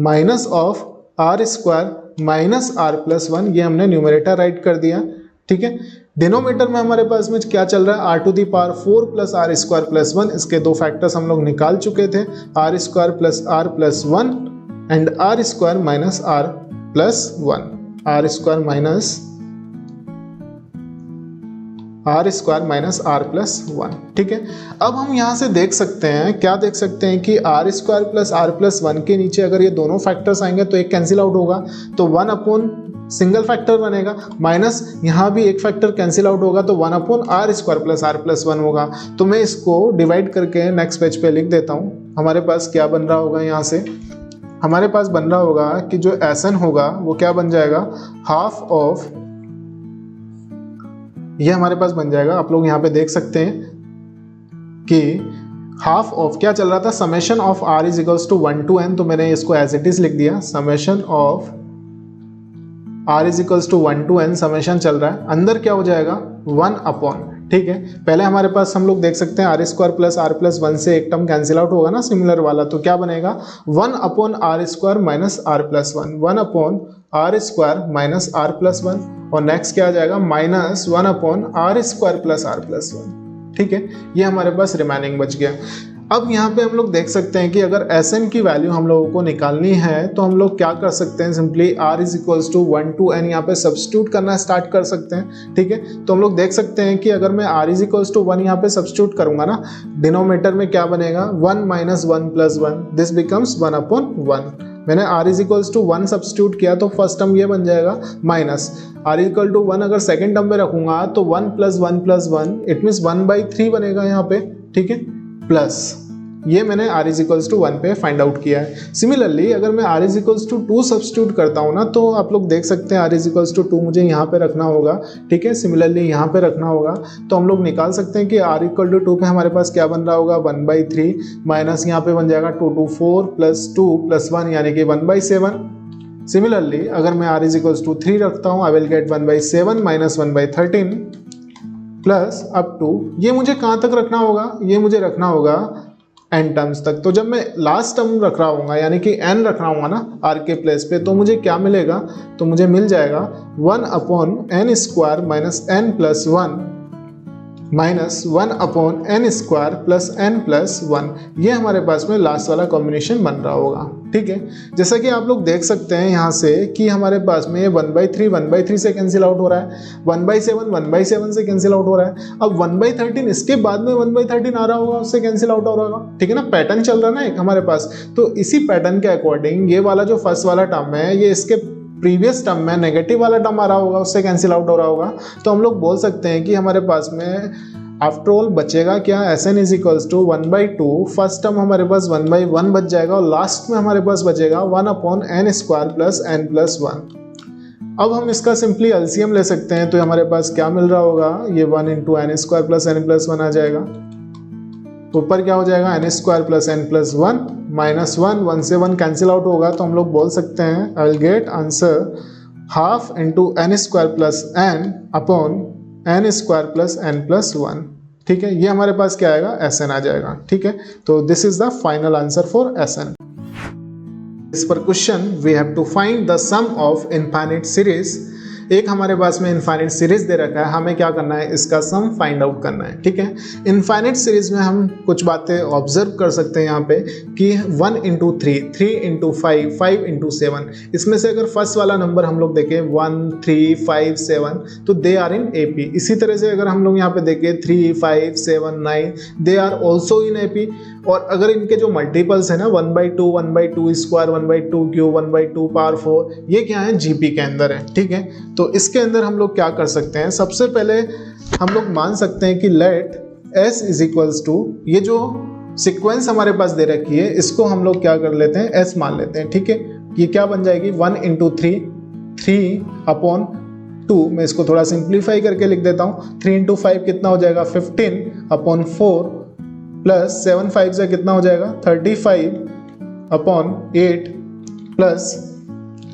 minus of r square minus r plus 1। ये हमने न्यूमरेटर राइट कर दिया, ठीक है। डिनोमिनेटर में हमारे पास में क्या चल रहा है, r to the power 4 plus r square plus 1। इसके 2 फैक्टर्स हम लोग निकाल चुके थे, r square plus r plus 1 and r square minus r plus 1, r square minus r plus 1। ठीक है, अब हम यहाँ से देख सकते हैं, क्या देख सकते हैं कि r square plus r plus 1 के नीचे अगर ये दोनों फैक्टर्स आएंगे तो एक कैंसिल आउट होगा, तो 1 अपॉन सिंगल फैक्टर बनेगा, माइनस यहाँ भी एक फैक्टर कैंसिल आउट होगा तो 1 upon r square plus r plus 1 होगा। तो मैं इसको डिवाइड करके नेक्स्ट पेज पे लिख देता हूँ। हमारे पास क्या बन रहा होगा, यहाँ से हमारे पास बन रहा होगा कि जो Sn होगा वो क्या बन जाएगा, हाफ ऑफ, ये हमारे पास बन जाएगा, आप लोग यहाँ पे देख सकते हैं कि हाफ ऑफ क्या चल रहा था, summation of r is equals to 1 to n, तो मैंने इसको एज इट इज लिख दिया, summation of r is equals to 1 to n, summation चल रहा है, अंदर क्या हो जाएगा 1 अपॉन। ठीक है, पहले हमारे पास हम लोग देख सकते हैं r square plus r plus 1 से एक टर्म कैंसिल आउट होगा ना सिमिलर वाला, तो क्या बनेगा 1 upon r square minus r plus 1, 1 upon r square minus r plus 1, और नेक्स्ट क्या आ जाएगा minus 1 upon r square plus r plus 1। ठीक है, ये हमारे पास रिमेनिंग बच गया। अब यहाँ पे हम लोग देख सकते हैं कि अगर Sn की वैल्यू हम लोगों को निकालनी है तो हम लोग क्या कर सकते हैं, simply r is equals to 1 to n यहाँ पे सब्स्टिट्यूट करना स्टार्ट कर सकते हैं। ठीक है, तो हम लोग देख सकते हैं कि अगर मैं r इज इक्वल्स टू 1 यहाँ पे सब्स्टिट्यूट करूंगा ना, डिनोमिनेटर में क्या बनेगा 1 minus 1 plus 1, this becomes 1 upon 1। मैंने r is equals to 1 substitute किया तो फर्स्ट टर्म ये बन जाएगा माइनस r इक्वल टू 1, अगर सेकेंड टर्म में रखूंगा तो 1 प्लस 1 प्लस 1, इट मीन्स 1/3 बनेगा यहाँ पे। ठीक है, प्लस ये मैंने r इज इक्वल्स टू 1 पे फाइंड आउट किया है। सिमिलरली अगर मैं r is equals to 2 substitute करता हूँ ना, तो आप लोग देख सकते हैं r इज इक्वल्स टू 2 मुझे यहाँ पे रखना होगा। ठीक है, सिमिलरली यहाँ पे रखना होगा, तो हम लोग निकाल सकते हैं कि r इक्वल टू 2 पे हमारे पास क्या बन रहा होगा 1/3 माइनस यहाँ पे बन जाएगा 2 to 4 प्लस 2 प्लस 1 यानी कि 1/7। सिमिलरली अगर मैं r इज इक्वल्स टू 3 रखता हूँ, I will get 1/7 minus 1/13 plus up to, ये मुझे कहाँ तक रखना होगा, ये मुझे रखना होगा n टर्म्स तक। तो जब मैं लास्ट टर्म रख रहा हूँगा यानी कि n रख रहा हूँगा ना r के प्लेस पे, तो मुझे क्या मिलेगा, तो मुझे मिल जाएगा 1 upon n square minus n plus 1 minus 1 upon n square plus n plus 1, ये हमारे पास में लास्ट वाला कॉम्बिनेशन बन रहा होगा। ठीक है, जैसा कि आप लोग देख सकते हैं यहाँ से कि हमारे पास में 1/3 से कैंसिल आउट हो रहा है, 1/7 से कैंसिल आउट हो रहा है, अब 1/13 इसके बाद में 1/13 आ रहा होगा, उससे कैंसिल आउट हो रहा होगा। ठीक है ना, पैटर्न चल रहा है ना एक हमारे पास, तो इसी पैटर्न के अकॉर्डिंग ये वाला जो फर्स्ट वाला टर्म है ये इसके प्रीवियस टर्म में नेगेटिव वाला टर्म आ रहा होगा, उससे कैंसिल आउट हो रहा होगा। तो हम लोग बोल सकते हैं कि हमारे पास में आफ्टर ऑल बचेगा क्या, Sn is equals to 1/2, first term हमारे पास 1/1 बच जाएगा और लास्ट में हमारे पास बचेगा 1 upon n square plus n plus 1। अब हम इसका सिंपली एलसीएम ले सकते हैं, तो हमारे पास क्या मिल रहा होगा, ये 1 into n square plus n plus 1 आ जाएगा, ऊपर क्या हो जाएगा n square plus n plus 1 minus 1 से 1 कैंसिल आउट होगा, तो हम लोग बोल सकते हैं आई will get answer half into n square plus n upon n square plus n plus 1। ठीक है, ये हमारे पास क्या आएगा, Sn आ जाएगा। ठीक है, तो this is the final answer for Sn। इस पर question we have to find the sum of infinite series. एक हमारे पास में इनफाइनाइट सीरीज दे रखा है, हमें क्या करना है, इसका सम फाइंड आउट करना है। ठीक है, इनफाइनाइट सीरीज में हम कुछ बातें ऑब्जर्व कर सकते हैं यहाँ पे कि 1 इंटू 3, 3 इंटू 5, 5 इंटू 7, इसमें से अगर फर्स्ट वाला नंबर हम लोग देखें 1, 3, 5, 7, तो दे आर इन AP। इसी तरह से अगर हम लोग यहाँ पे देखें 3, 5, 7, 9, they are also in AP। और अगर इनके जो मल्टीपल्स है ना 1/2, 1/2 स्क्वायर, 1/2 क्यूब, 1/2 पावर 4, ये क्या है, GP के अंदर है। ठीक है, तो इसके अंदर हम लोग क्या कर सकते हैं, सबसे पहले हम लोग मान सकते हैं कि let S is equals to, ये जो सीक्वेंस हमारे पास दे रखी है इसको हम लोग क्या कर लेते हैं, S मान लेते हैं। ठीक है, ये क्या बन जाएगी 1 इंटू 3, 3 अपॉन 2, मैं इसको थोड़ा सिंप्लीफाई करके लिख देता हूँ, 3 इंटू 5 कितना हो जाएगा 15 अपॉन 4 प्लस 7 5 से कितना हो जाएगा 35 अपॉन 8 प्लस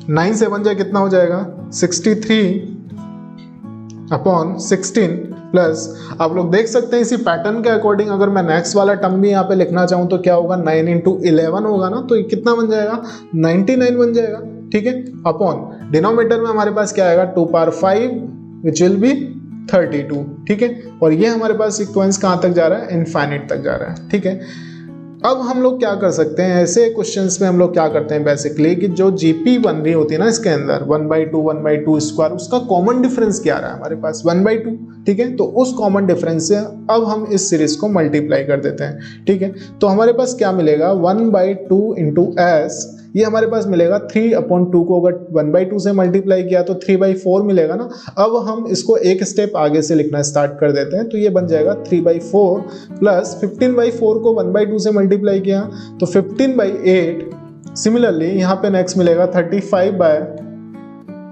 9 7 से कितना हो जाएगा 63 अपॉन 16 प्लस, आप लोग देख सकते हैं इसी पैटर्न के अकॉर्डिंग अगर मैं नेक्स्ट वाला टर्म भी यहाँ पे लिखना चाहूँ तो क्या होगा, 9 इंटू 11 होगा ना, तो ये कितना बन जाएगा 99 बन जाएगा। ठीक है, अपॉन डिनोमिनेटर में हमारे पास क्या आएगा 2 पावर 5 विच विल बी 32। ठीक है, और ये हमारे पास सीक्वेंस कहाँ तक जा रहा है, इनफाइनाइट तक जा रहा है। ठीक है, अब हम लोग क्या कर सकते हैं, ऐसे क्वेश्चंस में हम लोग क्या करते हैं बेसिकली कि जो जीपी बन रही होती है ना इसके अंदर 1/2 स्क्वायर, उसका कॉमन डिफरेंस क्या रहा है हमारे पास 1/2, ठीक है। तो उस कॉमन डिफरेंस से अब हम इस सीरीज को मल्टीप्लाई कर देते हैं, ठीक है। तो हमारे पास क्या मिलेगा 1/2 इंटू एस, ये हमारे पास मिलेगा 3/2 को अगर 1/2 से मल्टीप्लाई किया तो 3/4 मिलेगा ना। अब हम इसको एक स्टेप आगे से लिखना स्टार्ट कर देते हैं, तो ये बन जाएगा 3/4 प्लस 15/4 को 1/2 से मल्टीप्लाई किया तो 15/8। सिमिलरली यहाँ पे नेक्स्ट मिलेगा 35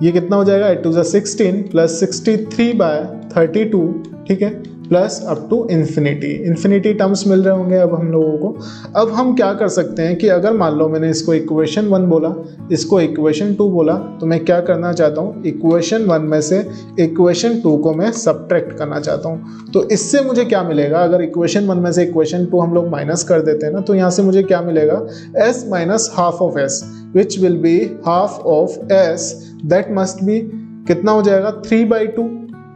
ये कितना हो जाएगा 8 2 16 प्लस 63/32, ठीक है, plus up to infinity terms मिल रहे होंगे अब हम लोगों को। अब हम क्या कर सकते हैं कि अगर मान लो मैंने इसको इक्वेशन 1 बोला, इसको इक्वेशन 2 बोला, तो मैं क्या करना चाहता हूँ, इक्वेशन 1 में से इक्वेशन 2 को मैं सब्ट्रैक्ट करना चाहता हूँ। तो इससे मुझे क्या मिलेगा, अगर इक्वेशन 1 में से इक्वेशन 2 हम लोग माइनस कर देते हैं ना, तो यहाँ से मुझे क्या मिलेगा s minus half of s which will be half of s, that must be कितना हो जाएगा 3/2।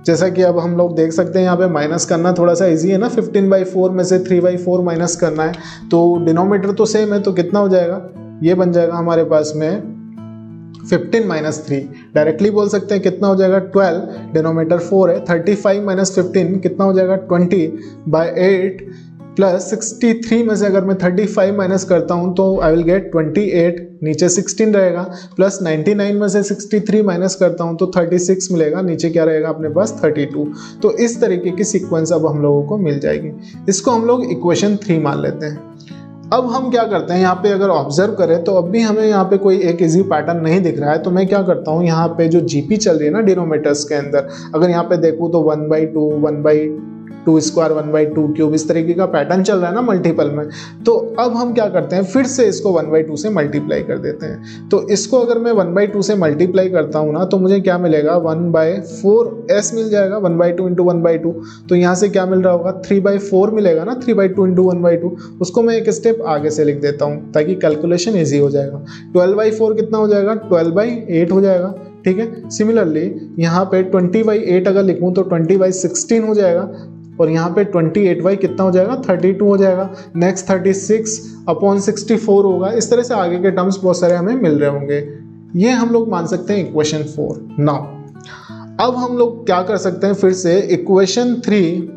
जैसा कि अब हम लोग देख सकते हैं यहाँ पे माइनस करना थोड़ा सा इजी है ना, 15/4 में से 3/4 माइनस करना है, तो डिनोमिनेटर तो सेम है, तो कितना हो जाएगा, ये बन जाएगा हमारे पास में 15 माइनस 3, डायरेक्टली बोल सकते हैं कितना हो जाएगा 12, डिनोमिनेटर 4 है, 35 माइनस 15 कितना हो जाएगा 20/8 प्लस 63 में से अगर मैं 35 माइनस करता हूं तो आई विल गेट 28, नीचे 16 रहेगा, प्लस 99 में से 63 माइनस करता हूं तो 36 मिलेगा, नीचे क्या रहेगा अपने पास 32। तो इस तरीके की सीक्वेंस अब हम लोगों को मिल जाएगी। इसको हम लोग इक्वेशन 3 मान लेते हैं। अब हम क्या करते हैं, यहाँ पे अगर ऑब्जर्व करें तो अब भी हमें यहाँ पे कोई एक इजी पैटर्न नहीं दिख रहा है, तो मैं क्या करता हूँ, यहाँ पे जो जीपी चल रही है ना डिनोमिनेटर्स के अंदर, अगर यहाँ पे देखूँ तो 1/2 स्क्वायर 1/2 क्यूब इस तरीके का पैटर्न चल रहा है ना मल्टीपल में। तो अब हम क्या करते हैं, फिर से इसको 1/2 से मल्टीप्लाई कर देते हैं। तो इसको अगर मैं 1/2 से मल्टीप्लाई करता हूँ ना, तो मुझे क्या मिलेगा 1/4s मिल जाएगा, 1/2 इंटू 1/2। तो यहाँ से क्या मिल रहा होगा 3/4 मिलेगा ना, 3/2 इंटू 1/2। उसको मैं एक स्टेप आगे से लिख देता हूँ ताकि कैलकुलेशन ईजी हो जाएगा। 12/4 कितना हो जाएगा 12/8 हो जाएगा, ठीक है। सिमिलरली यहाँ पे 20/8 अगर लिखूँ तो 20/16 हो जाएगा, और यहाँ पे 28y कितना हो जाएगा 32 हो जाएगा। नेक्स्ट 36/64 होगा। इस तरह से आगे के टर्म्स बहुत सारे हमें मिल रहे होंगे। ये हम लोग मान सकते हैं इक्वेशन 4। नाउ अब हम लोग क्या कर सकते हैं, फिर से इक्वेशन 3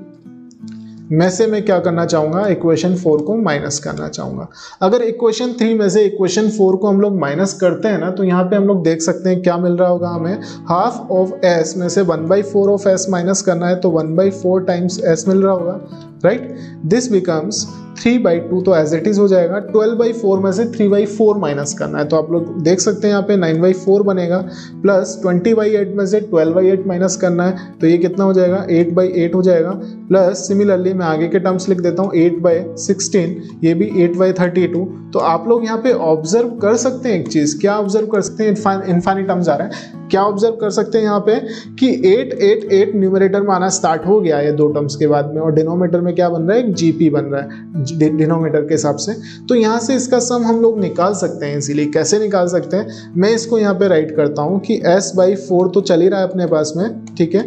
में से मैं क्या करना चाहूँगा, इक्वेशन 4 को माइनस करना चाहूँगा। अगर इक्वेशन 3 में से इक्वेशन 4 को हम लोग माइनस करते हैं ना, तो यहाँ पे हम लोग देख सकते हैं क्या मिल रहा होगा हमें, हाफ ऑफ s में से 1/4 ऑफ s माइनस करना है तो 1/4 टाइम्स s मिल रहा होगा, राइट। दिस बिकम्स 3/2, तो एज इट इज हो जाएगा। 12/4 में से 3/4 माइनस करना है, तो आप लोग देख सकते हैं यहाँ पे 9/4 बनेगा, प्लस 20/8 में से 12/8 माइनस करना है तो ये कितना हो जाएगा 8/8 हो जाएगा, प्लस सिमिलरली मैं आगे के टर्म्स लिख देता हूँ 8/16, ये भी 8/32। तो आप लोग यहाँ पे ऑब्जर्व कर सकते हैं एक चीज़, क्या ऑब्जर्व कर सकते हैं, इनफाइनाइट टर्म्स आ रहा है, क्या ऑब्जर्व कर सकते हैं यहाँ पे कि 8 न्यूमरेटर में आना स्टार्ट हो गया है दो टर्म्स के बाद में, और डिनोमिनेटर में क्या बन रहा है, एक जीपी बन रहा है डिनोमिनेटर के हिसाब से। तो यहाँ से इसका सम हम लोग निकाल सकते हैं इजीली। कैसे निकाल सकते हैं, मैं इसको यहाँ पे राइट करता हूँ कि s/4 तो चल ही रहा है अपने पास में, ठीक है,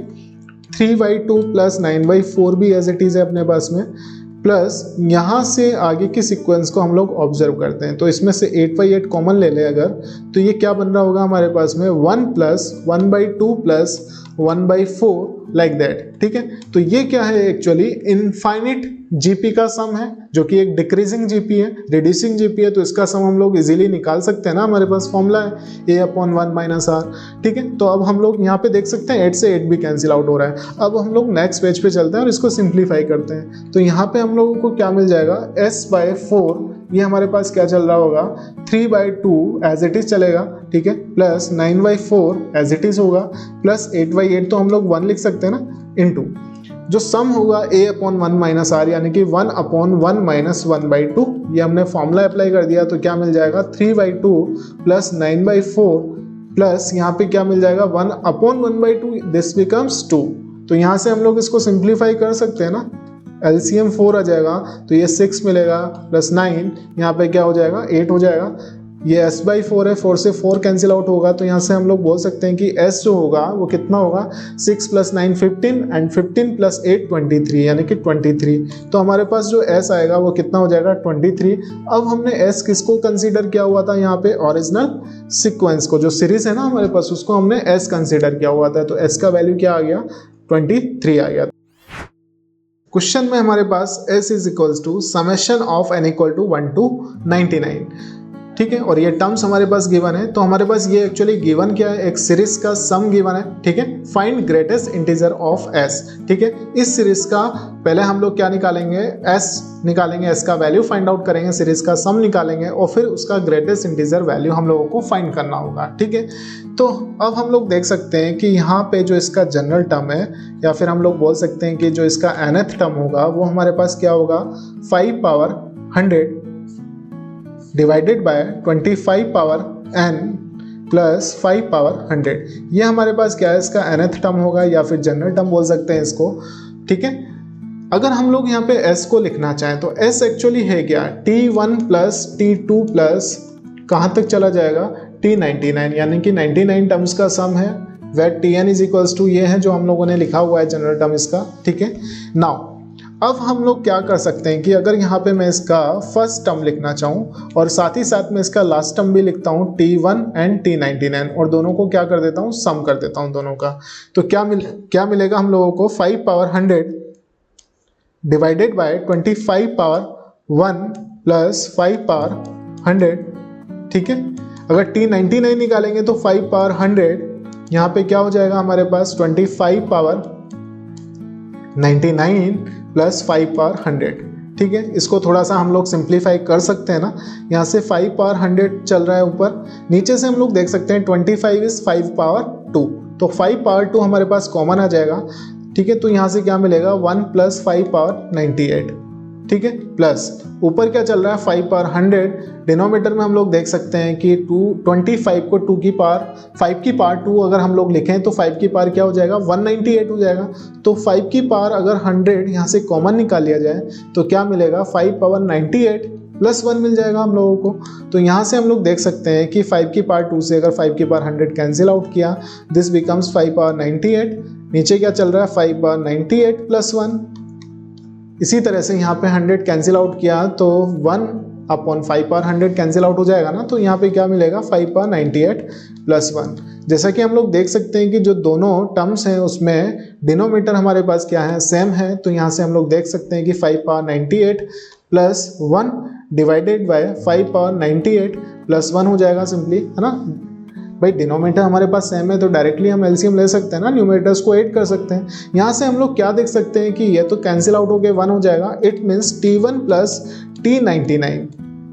3/2 प्लस 9/4 भी एज इट इज है अपने पास में, प्लस यहाँ से आगे की सीक्वेंस को हम लोग ऑब्जर्व करते हैं। तो इसमें से 8/8 कॉमन ले ले अगर, तो ये क्या बन रहा होगा हमारे पास में 1 प्लस 1/2 प्लस 1/4 लाइक दैट, ठीक है। तो ये क्या है, एक्चुअली इनफाइनिट जीपी का सम है, जो कि एक डिक्रीजिंग जीपी है, रिड्यूसिंग जीपी है, तो इसका सम हम लोग इजीली निकाल सकते हैं ना, हमारे पास फॉर्मूला है a/1 - r, ठीक है। तो अब हम लोग यहाँ पे देख सकते हैं 8 से 8 भी कैंसिल आउट हो रहा है। अब हम लोग नेक्स्ट पेज पे चलते हैं और इसको सिंप्लीफाई करते हैं। तो यहाँ पे हम लोगों को क्या मिल जाएगा, s/4 ये हमारे पास क्या चल रहा होगा 3/2 एज इट इज चलेगा, ठीक है, प्लस 9/4 एज इट इज होगा, प्लस 8/8 तो हम लोग 1 लिख सकते हैं ना, इनटू जो सम होगा a/1 - r, यानी कि 1/1 - 1/2। ये हमने फॉर्मूला अप्लाई कर दिया, तो क्या मिल जाएगा 3/2 प्लस 9/4 प्लस यहाँ पे क्या मिल जाएगा 1/1/2, दिस बिकम्स 2। तो यहाँ से हम लोग इसको सिंप्लीफाई कर सकते हैं ना, LCM 4 आ जाएगा, तो ये 6 मिलेगा प्लस 9, यहाँ पे क्या हो जाएगा 8 हो जाएगा। ये s बाई 4 है, 4 से 4 कैंसिल आउट होगा, तो यहाँ से हम लोग बोल सकते हैं कि s जो होगा वो कितना होगा 6 + 9 15 एंड 15 + 8 23 यानी कि 23। तो हमारे पास जो s आएगा वो कितना हो जाएगा 23। अब हमने s किसको कंसीडर किया हुआ था यहाँ पे, ओरिजिनल सीक्वेंस को, जो सीरीज है ना हमारे पास उसको हमने s कंसीडर किया हुआ था, तो s का वैल्यू क्या आ गया 23 आ गया। क्वेश्चन में हमारे पास s is equals to summation of n equal to 1 to 99, ठीक है, और ये टर्म्स हमारे पास गिवन है। तो हमारे पास ये एक्चुअली गिवन क्या है, एक सीरीज का सम गिवन है, ठीक है। Find greatest integer of s, ठीक है। इस सीरीज का पहले हम लोग क्या निकालेंगे, s निकालेंगे, s का वैल्यू फाइंड आउट करेंगे, सीरीज का सम निकालेंगे और फिर उसका ग्रेटेस्ट इंटीजर वैल्यू हम लोगों को फाइंड करना होगा, ठीक है। तो अब हम लोग देख सकते हैं कि यहाँ पे जो इसका जनरल टर्म है, या फिर हम लोग बोल सकते हैं कि जो इसका nth टर्म होगा वो हमारे पास क्या होगा 5 power 100 divided by 25 power n plus 5 power 100। ये हमारे पास क्या है, इसका nth टर्म होगा या फिर जनरल टर्म बोल सकते हैं इसको, ठीक है। अगर हम लोग यहाँ पे s को लिखना चाहें तो s एक्चुअली है क्या, t1 प्लस t2 प्लस कहाँ तक चला जाएगा t99, यानी कि 99 टर्म्स का सम है, where tn is equals to ये है जो हम लोगों ने लिखा हुआ है जनरल टर्म इसका, ठीक है। नाउ अब हम लोग क्या कर सकते हैं कि अगर यहाँ पे मैं इसका फर्स्ट टर्म लिखना चाहूँ और साथ ही साथ में इसका लास्ट टर्म भी लिखता हूँ t1 एंड t99 और दोनों को क्या कर देता हूँ, सम कर देता हूँ दोनों का, तो क्या मिलेगा हम लोगों को 5 power 100 divided by 25 power 1 plus 5 power 100, ठीक है। अगर t99 निकालेंगे तो 5 पावर 100 यहाँ पे क्या हो जाएगा हमारे पास 25 पावर 99 प्लस 5 पावर 100, ठीक है। इसको थोड़ा सा हम लोग सिंप्लीफाई कर सकते हैं ना, यहाँ से 5 पावर 100 चल रहा है ऊपर, नीचे से हम लोग देख सकते हैं 25 इज 5 पावर 2, तो 5 पावर 2 हमारे पास कॉमन आ जाएगा, ठीक है। तो यहाँ से क्या मिलेगा 1 प्लस 5 पावर 98, ठीक है, प्लस ऊपर क्या चल रहा है 5 पावर 100, डिनोमिनेटर में हम लोग देख सकते हैं कि 25 को 2 की पावर 5 की पावर 2 अगर हम लोग लिखें तो 5 की पावर क्या हो जाएगा 198 हो जाएगा। तो 5 की पावर अगर 100 यहाँ से कॉमन निकाल लिया जाए तो क्या मिलेगा 5 पावर 98 प्लस 1 मिल जाएगा हम लोगों को। तो यहाँ से हम लोग देख सकते हैं कि 5 की पावर 2 से अगर 5 की पावर 100 कैंसिल आउट किया, दिस बिकम्स 5 पावर 98, नीचे क्या चल रहा है 5 पावर 98 प्लस 1। इसी तरह से यहाँ पे 100 कैंसिल आउट किया तो 1 अपॉन 5 पावर 100 कैंसिल आउट हो जाएगा ना, तो यहाँ पे क्या मिलेगा 5 पावर 98 प्लस 1। जैसा कि हम लोग देख सकते हैं कि जो दोनों टर्म्स हैं उसमें डिनोमिनेटर हमारे पास क्या है, सेम है, तो यहाँ से हम लोग देख सकते हैं कि 5 power 98 plus 1 divided by 5 power 98 plus 1 हो जाएगा सिंपली, है ना। भाई डिनोमिनेटर हमारे पास सेम है तो डायरेक्टली हम एलसीएम ले सकते हैं ना, न्यूमरेटर्स को ऐड कर सकते हैं। यहाँ से हम लोग क्या देख सकते हैं कि ये तो कैंसिल आउट हो गए 1 हो जाएगा, it means t1 plus t99,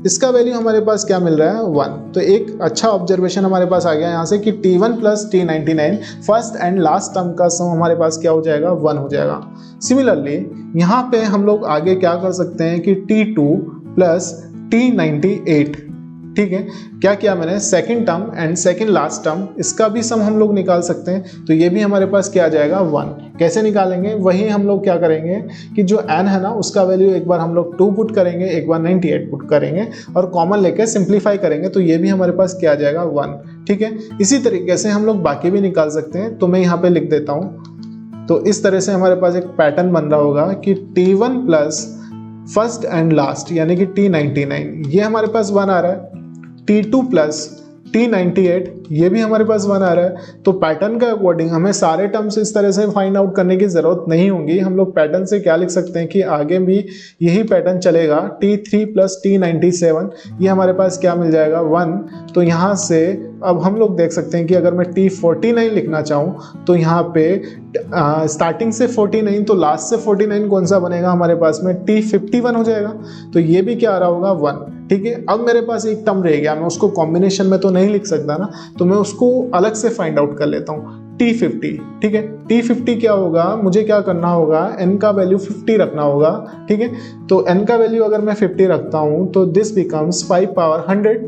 इसका वैल्यू हमारे पास क्या मिल रहा है 1। तो एक अच्छा ऑब्जर्वेशन हमारे पास आ गया यहाँ से कि t1 plus t99 first and last term का सम हमारे पास क्या हो जाएगा 1 हो जाएगा। सिमिलरली यहाँ पे हम लोग आगे क्या कर सकते हैं कि t2 प्लस t98, ठीक है, क्या किया मैंने second term and second last term इसका भी सम हम लोग निकाल सकते हैं, तो ये भी हमारे पास क्या आ जाएगा 1। कैसे निकालेंगे, वही हम लोग क्या करेंगे कि जो n है ना उसका वैल्यू एक बार हम लोग 2 पुट करेंगे, एक बार 98 पुट करेंगे और कॉमन लेके सिंप्लीफाई करेंगे, तो ये भी हमारे पास क्या आ जाएगा 1, ठीक है। इसी तरीके से हम लोग बाकी भी निकाल सकते हैं, तो मैं यहाँ पे लिख देता हूँ। तो इस तरह से हमारे पास एक पैटर्न बन रहा होगा कि t1 plus first and last यानी कि t99 ये हमारे पास 1 आ रहा है, t2 प्लस t98 ये भी हमारे पास 1 आ रहा है। तो पैटर्न के अकॉर्डिंग हमें सारे टर्म्स इस तरह से फाइंड आउट करने की ज़रूरत नहीं होगी। हम लोग पैटर्न से क्या लिख सकते हैं कि आगे भी यही पैटर्न चलेगा, t3 प्लस t97 ये हमारे पास क्या मिल जाएगा 1। तो यहाँ से अब हम लोग देख सकते हैं कि अगर मैं t49 लिखना चाहूँ तो यहाँ पे स्टार्टिंग से 49 तो लास्ट से 49 कौन सा बनेगा हमारे पास में t51 हो जाएगा, तो ये भी क्या आ रहा होगा 1, ठीक है। अब मेरे पास एक टर्म रह गया, मैं उसको कॉम्बिनेशन में तो नहीं लिख सकता ना, तो मैं उसको अलग से फाइंड आउट कर लेता हूँ t50, ठीक है। t50 क्या होगा, मुझे क्या करना होगा n का वैल्यू 50 रखना होगा, ठीक है। तो n का वैल्यू अगर मैं 50 रखता हूँ तो this becomes 5 power 100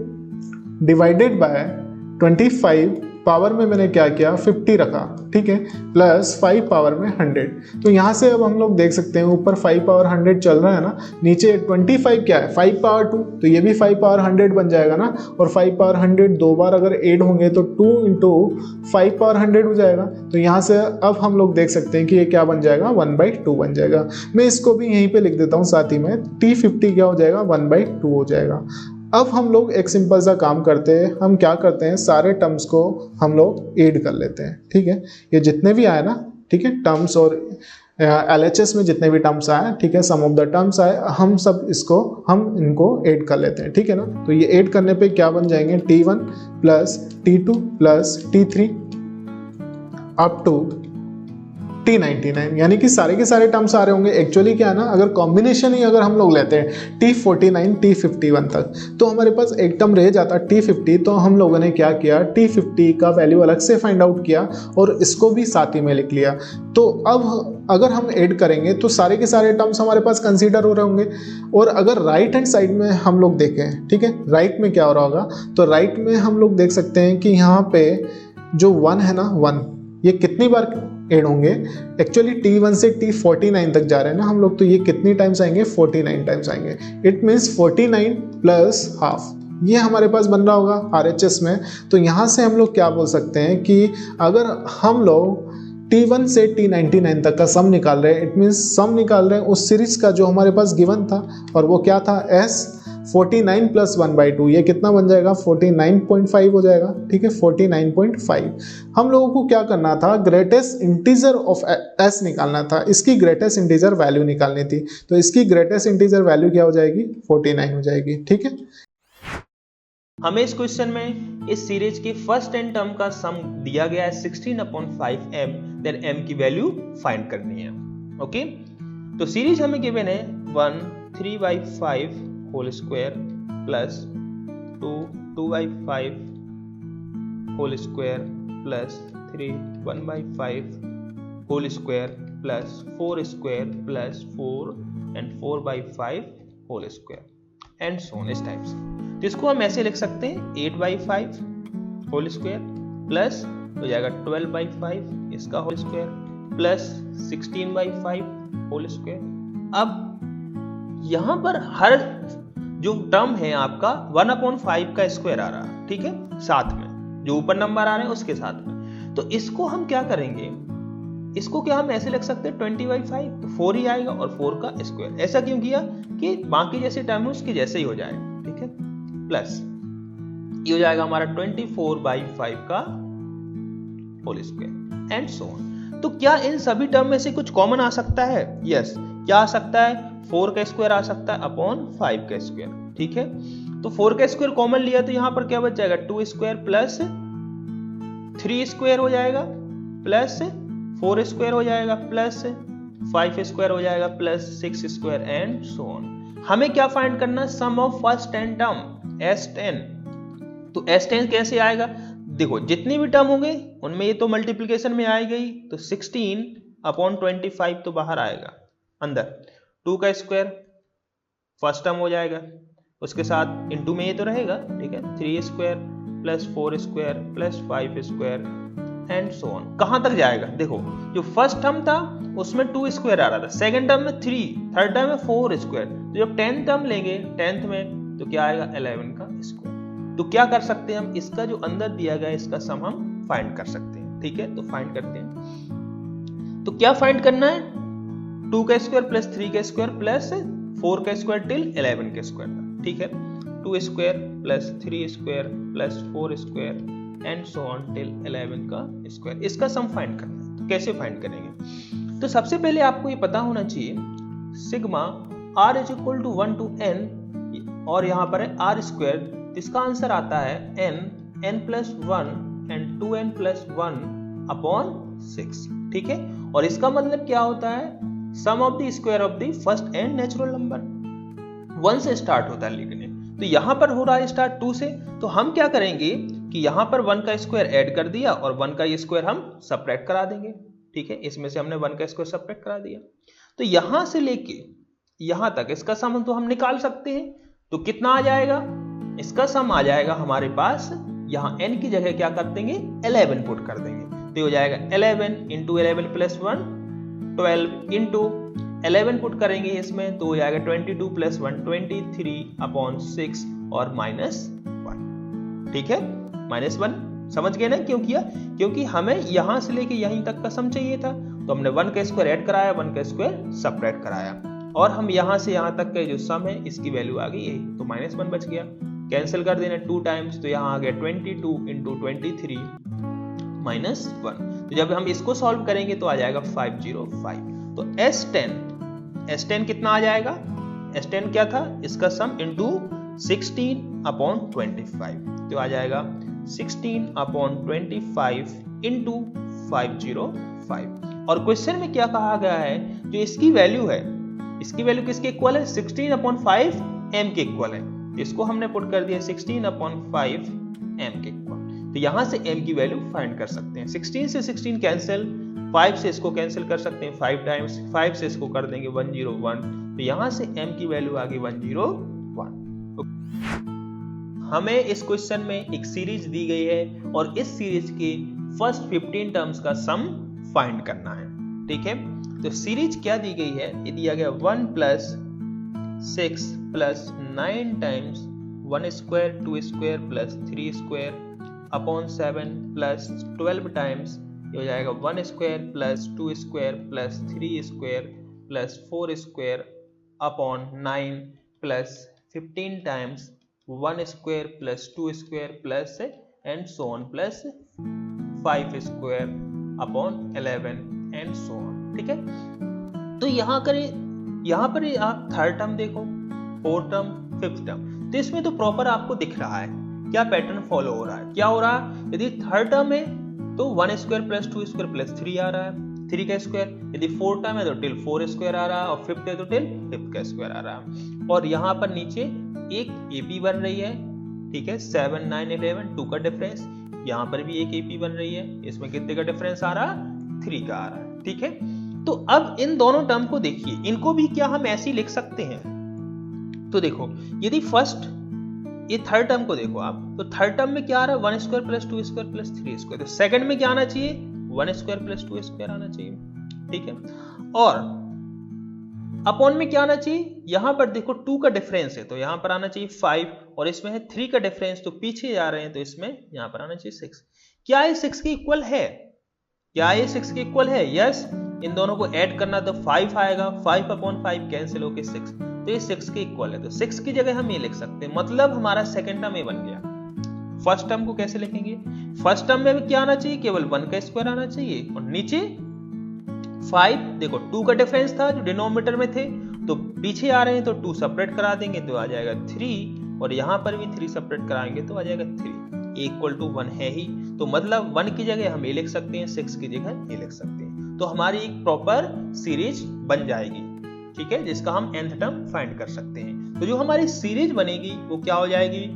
divided by 25 power में मैंने क्या किया 50 रखा, ठीक है, प्लस 5 पावर में 100। तो यहाँ से अब हम लोग देख सकते हैं ऊपर 5 पावर 100 चल रहा है ना, नीचे 25 क्या है 5 पावर 2, तो ये भी 5 पावर 100 बन जाएगा ना, और 5 पावर 100 दो बार अगर ऐड होंगे तो 2 इंटू 5 पावर 100 हो जाएगा। तो यहाँ से अब हम लोग देख सकते हैं कि ये क्या बन जाएगा 1/2 बन जाएगा। मैं इसको भी यहीं पे लिख देता हूँ साथ ही में, T50 क्या हो जाएगा 1/2 हो जाएगा। अब हम लोग एक सिंपल सा काम करते हैं, हम क्या करते हैं सारे टर्म्स को हम लोग ऐड कर लेते हैं, ठीक है, ये जितने भी आए ना, ठीक है, टर्म्स और LHS में जितने भी टर्म्स आए, ठीक है, सम ऑफ द टर्म्स आए, हम इनको ऐड कर लेते हैं, ठीक है ना। तो ये ऐड करने पे क्या बन जाएंगे T1 plus T2 plus T3 up to T99, यानी कि सारे के सारे टर्म्स आ रहे होंगे। एक्चुअली क्या है ना, अगर कॉम्बिनेशन ही अगर हम लोग लेते हैं T49 T51 तक, तो हमारे पास एक टर्म रह जाता T50। तो हम लोगों ने क्या किया, T50 का वैल्यू अलग से फाइंड आउट किया और इसको भी साथ ही में लिख लिया। तो अब अगर हम ऐड करेंगे तो सारे के सारे टर्म्स हमारे पास कंसीडर हो रहे होंगे। और अगर राइट हैंड साइड में हम लोग देखें, ठीक है, राइट में क्या हो रहा होगा, तो राइट में हम लोग देख सकते हैं कि यहाँ पे जो 1 है ना, 1 ये कितनी बार ऐड होंगे। एक्चुअली T1 से T49 तक जा रहे हैं ना हम लोग, तो ये कितनी टाइम्स आएंगे 49 टाइम्स आएंगे। इट मीन्स 49 प्लस हाफ, ये हमारे पास बन रहा होगा RHS में। तो यहाँ से हम लोग क्या बोल सकते हैं कि अगर हम लोग T1 से T99 तक का सम निकाल रहे हैं, इट मीन्स सम निकाल रहे हैं उस सीरीज का जो हमारे पास गिवन था, और वो क्या था S 49 प्लस 1/2, ये कितना बन जाएगा 49.5 हो जाएगा, ठीक है, 49.5। हम लोगों को क्या करना था, ग्रेटेस्ट इंटीजर ऑफ S निकालना था, इसकी ग्रेटेस्ट इंटीजर वैल्यू निकालनी थी। तो इसकी ग्रेटेस्ट इंटीजर वैल्यू क्या हो जाएगी 49 हो जाएगी, ठीक है। हमें इस क्वेश्चन में इस सीरीज के फर्स्ट एंड टर्म का सम दिया गया है 16/5m, देन m की वैल्यू फाइंड करनी है। ओके, तो सीरीज हमें गिवन है 1 3/5 whole square plus 2 2/5 whole square plus 3 1/5 whole square plus 4 square plus 4 and 4/5 whole square and so on, इस टाइप से। तो इसको हम ऐसे लिख सकते हैं 8/5 होल स्क्वायर प्लस हो जाएगा 12/5 इसका whole square plus 16/5 whole square. अब यहां पर हर जो टर्म है आपका 1/5 का स्क्वायर आ रहा है, ठीक है, साथ में जो ऊपर नंबर आ रहे हैं उसके साथ में। तो इसको हम क्या करेंगे, इसको क्या हम ऐसे लिख सकते हैं 20/5, तो 4 ही आएगा और 4 का स्क्वायर। ऐसा क्यों किया कि बाकी जैसे टर्म है उसके जैसे ही हो जाए, ठीक है, प्लस ये हो जाएगा हमारा 24/5 का whole square and so on. तो क्या इन सभी टर्म में से कुछ कॉमन आ सकता है? यस, क्या आ सकता है, 4 का स्क्वायर आ सकता है अपॉन 5 का स्क्वायर, ठीक है। तो 4 का स्क्वायर कॉमन लिया तो यहां पर क्या बच जाएगा 2 स्क्वायर प्लस 3 स्क्वायर हो जाएगा प्लस 4 स्क्वायर हो जाएगा प्लस 5 स्क्वायर हो जाएगा plus 6 square and so on. हमें क्या फाइंड करना है, sum of first n term S10। तो S10 कैसे आएगा, देखो जितनी भी टर्म होंगे उनमें ये तो मल्टीप्लिकेशन में आएगा ही, तो 16/25 तो बाहर आएगा, अंदर 2 का स्क्वायर फर्स्ट टर्म हो जाएगा, उसके साथ इनटू में ये तो रहेगा, ठीक है, 3 square plus 4 square plus 5 square and so on. कहां तक जाएगा, देखो जो फर्स्ट टर्म था उसमें 2 स्क्वायर आ रहा था, सेकंड टर्म में 3, थर्ड टर्म में 4 स्क्वायर, तो जब 10th टर्म लेंगे 10th में तो क्या आएगा 11 का स्क्वायर। तो क्या कर सकते हैं हम, इसका जो अंदर दिया गया इसका सम हम फाइंड कर सकते हैं, ठीक है। तो फाइंड करते हैं, तो क्या फाइंड करना है, 2 का स्क्वायर प्लस 3 का स्क्वायर प्लस 4 का स्क्वायर टिल 11 के स्क्वायर तक, ठीक है। 2 square plus 3 square plus 4 square and so on till 11 का स्क्वायर, इसका सम फाइंड करना है। तो कैसे फाइंड करेंगे, तो सबसे पहले आपको ये पता होना चाहिए sigma r is equal to 1 to n, और यहाँ पर है r स्क्वायर, इसका आंसर आता है n plus 1 and 2n plus 1 upon 6, ठीक है। और इसका मतलब क्या होता है, sum of the square of the first n natural number 1 से स्टार्ट होता है लिखने। तो यहां पर हो रहा है स्टार्ट 2 से, तो हम क्या करेंगे कि यहां पर 1 का स्क्वायर ऐड कर दिया और 1 का ये स्क्वायर हम सब्ट्रैक्ट करा देंगे, ठीक है। इसमें से हमने 1 का स्क्वायर सब्ट्रैक्ट करा दिया, तो यहां से लेके यहां तक इसका सम तो हम निकाल सकते हैं। तो कितना आ जाएगा, इसका सम आ जाएगा हमारे पास यहाँ n की जगह क्या कर देंगे 11 पुट कर देंगे, तो ये हो जाएगा 11 इंटू 11 प्लस 1 12 इंटू 11 पुट करेंगे इसमें, तो हो जाएगा 22 प्लस 1 23/6 और -1। ठीक है, -1 समझ गए ना क्यों किया? क्योंकि हमें यहां से लेके यहीं तक का सम चाहिए था, तो हमने 1 का स्क्वायर ऐड कराया, 1 का स्क्वायर सबट्रैक्ट कराया, और हम यहां से यहां तक का जो सम है इसकी वैल्यू आ गई यही, तो -1 बच गया। कैंसिल कर देना 2 टाइम्स, तो यहाँ आ गया 22 इंटू 23 -1। तो जब हम इसको सॉल्व करेंगे तो आ जाएगा 505। तो S10 कितना आ जाएगा? S10 क्या था? इसका सम इंटू 16/25, तो आ जाएगा 16/25 इंटू 505। और क्वेश्चन में क्या कहा गया है, जो इसकी वैल्यू है, इसकी वैल्यू किसके इक्वल है? 16/5 m के इक्वल है, तो इसको हमने पुट कर दिया 16/5 m के इक्वल। तो यहां से m की वैल्यू फाइंड कर सकते हैं। 16 से 16 कैंसिल, 5 से इसको कैंसिल कर सकते हैं 5 टाइम्स, 5 से इसको कर देंगे 101, तो यहां से m की वैल्यू आ गई 101। हमें इस क्वेश्चन में एक सीरीज दी गई है और इस सीरीज के फर्स्ट 15 टर्म्स का सम फाइंड करना है। ठीक है, तो सीरीज क्या दी गई है? ये दिया गया 1 + 6 + 9 times 1 square 2 square + 3 square upon 7 + 12 times, ये हो जाएगा 1 square + 2 square + 3 square + 4 square upon 9 + 15 times 1 square + 2 square plus and so on plus 5 square upon 11 and so on. ठीक है, तो यहाँ पर आप थर्ड टर्म देखो, फोर्थ टर्म, फिफ्थ टर्म, तो इसमें तो प्रॉपर आपको दिख रहा है क्या पैटर्न फॉलो हो रहा है। क्या हो रहा है? यदि थर्ड टर्म है तो 1 स्क्वायर + 2 स्क्वायर + 3 आ रहा है, 3 का स्क्वायर। यदि फोर्थ टर्म है तो टिल 4 स्क्वायर आ रहा है, और फिफ्थ है तो टिल 5 का स्क्वायर आ रहा है। और यहाँ पर नीचे एक AP बन रही है। ठीक है, 7 9 11 2 का डिफरेंस, यहाँ पर भी एक AP बन रही है, इसमें कितने का डिफरेंस आ रहा है? 3 का आ रहा है। ठीक है, तो अब इन दोनों टर्म को देखिए, इनको भी क्या हम ऐसे ही लिख सकते हैं? तो देखो, यदि फर्स्ट ये थर्ड टर्म को देखो आप, तो थर्ड टर्म में क्या आ रहा है? 1 स्क्वायर + 2 स्क्वायर + 3 स्क्वायर। तो सेकंड में क्या आना चाहिए? 1 स्क्वायर + 2 स्क्वायर आना चाहिए। ठीक है, और अपॉन में क्या आना चाहिए? यहां पर देखो 2 का डिफरेंस है, तो यहां पर आना चाहिए 5, और इसमें है 3 का डिफरेंस, तो पीछे जा रहे हैं, तो इसमें यहां पर आना चाहिए 6। क्या ये 6 के इक्वल है? क्या ये 6 के इक्वल है? यस। इन दोनों को ऐड करना तो 5 आएगा, 5/5 कैंसिल होके 6, तो ये 6 के इक्वल है। तो 6 की जगह हम ये लिख सकते हैं, मतलब हमारा सेकंड टर्म ये बन गया। फर्स्ट टर्म को कैसे लिखेंगे? फर्स्ट टर्म में क्या आना चाहिए? केवल 1 का स्क्वायर आना चाहिए, और नीचे 5, देखो 2 का डिफरेंस था जो डिनोमिनेटर में थे, तो पीछे आ रहे हैं तो 2 सेपरेट करा देंगे तो आ जाएगा 3, और यहां पर भी 3 सेपरेट कराएंगे तो आ जाएगा 3 इक्वल टू 1 है ही, तो मतलब 1 की जगह हम ये लिख सकते हैं, 6 की जगह ये लिख सकते हैं। तो हमारी एक प्रॉपर सीरीज बन जाएगी। ठीक है, जिसका हम nth टर्म फाइंड कर सकते हैं। तो जो हमारी सीरीज बनेगी वो क्या हो जाएगी?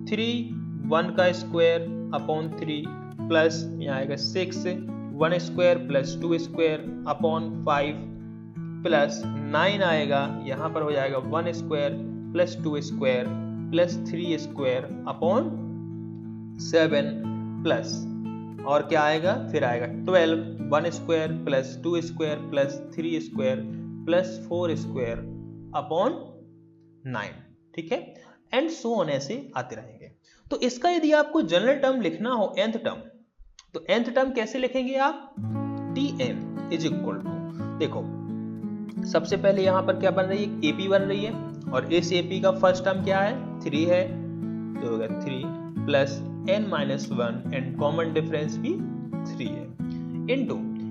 3 1 का स्क्वायर अपॉन 3 प्लस यहाँ आएगा 6 1 स्क्वायर + 2 स्क्वायर अपॉन 5 प्लस 9 आएगा, यहाँ पर हो जाएगा 1 square + 2 square + 3 square upon 7 plus, और क्या आएगा? फिर आएगा 12 1 square + 2 square + 3 square + 4 square upon 9। ठीक है, एंड सो ऑन ऐसे आते रहेंगे। तो इसका यदि आपको जनरल टर्म लिखना हो nth टर्म, तो nth टर्म कैसे लिखेंगे आप? Tn इज इक्वल टू, देखो सबसे पहले यहां पर क्या बन रही है? AP बन रही है, और इस AP का फर्स्ट टर्म क्या है? 3 है, तो होगा 3 plus n-1 and common difference भी 3 है,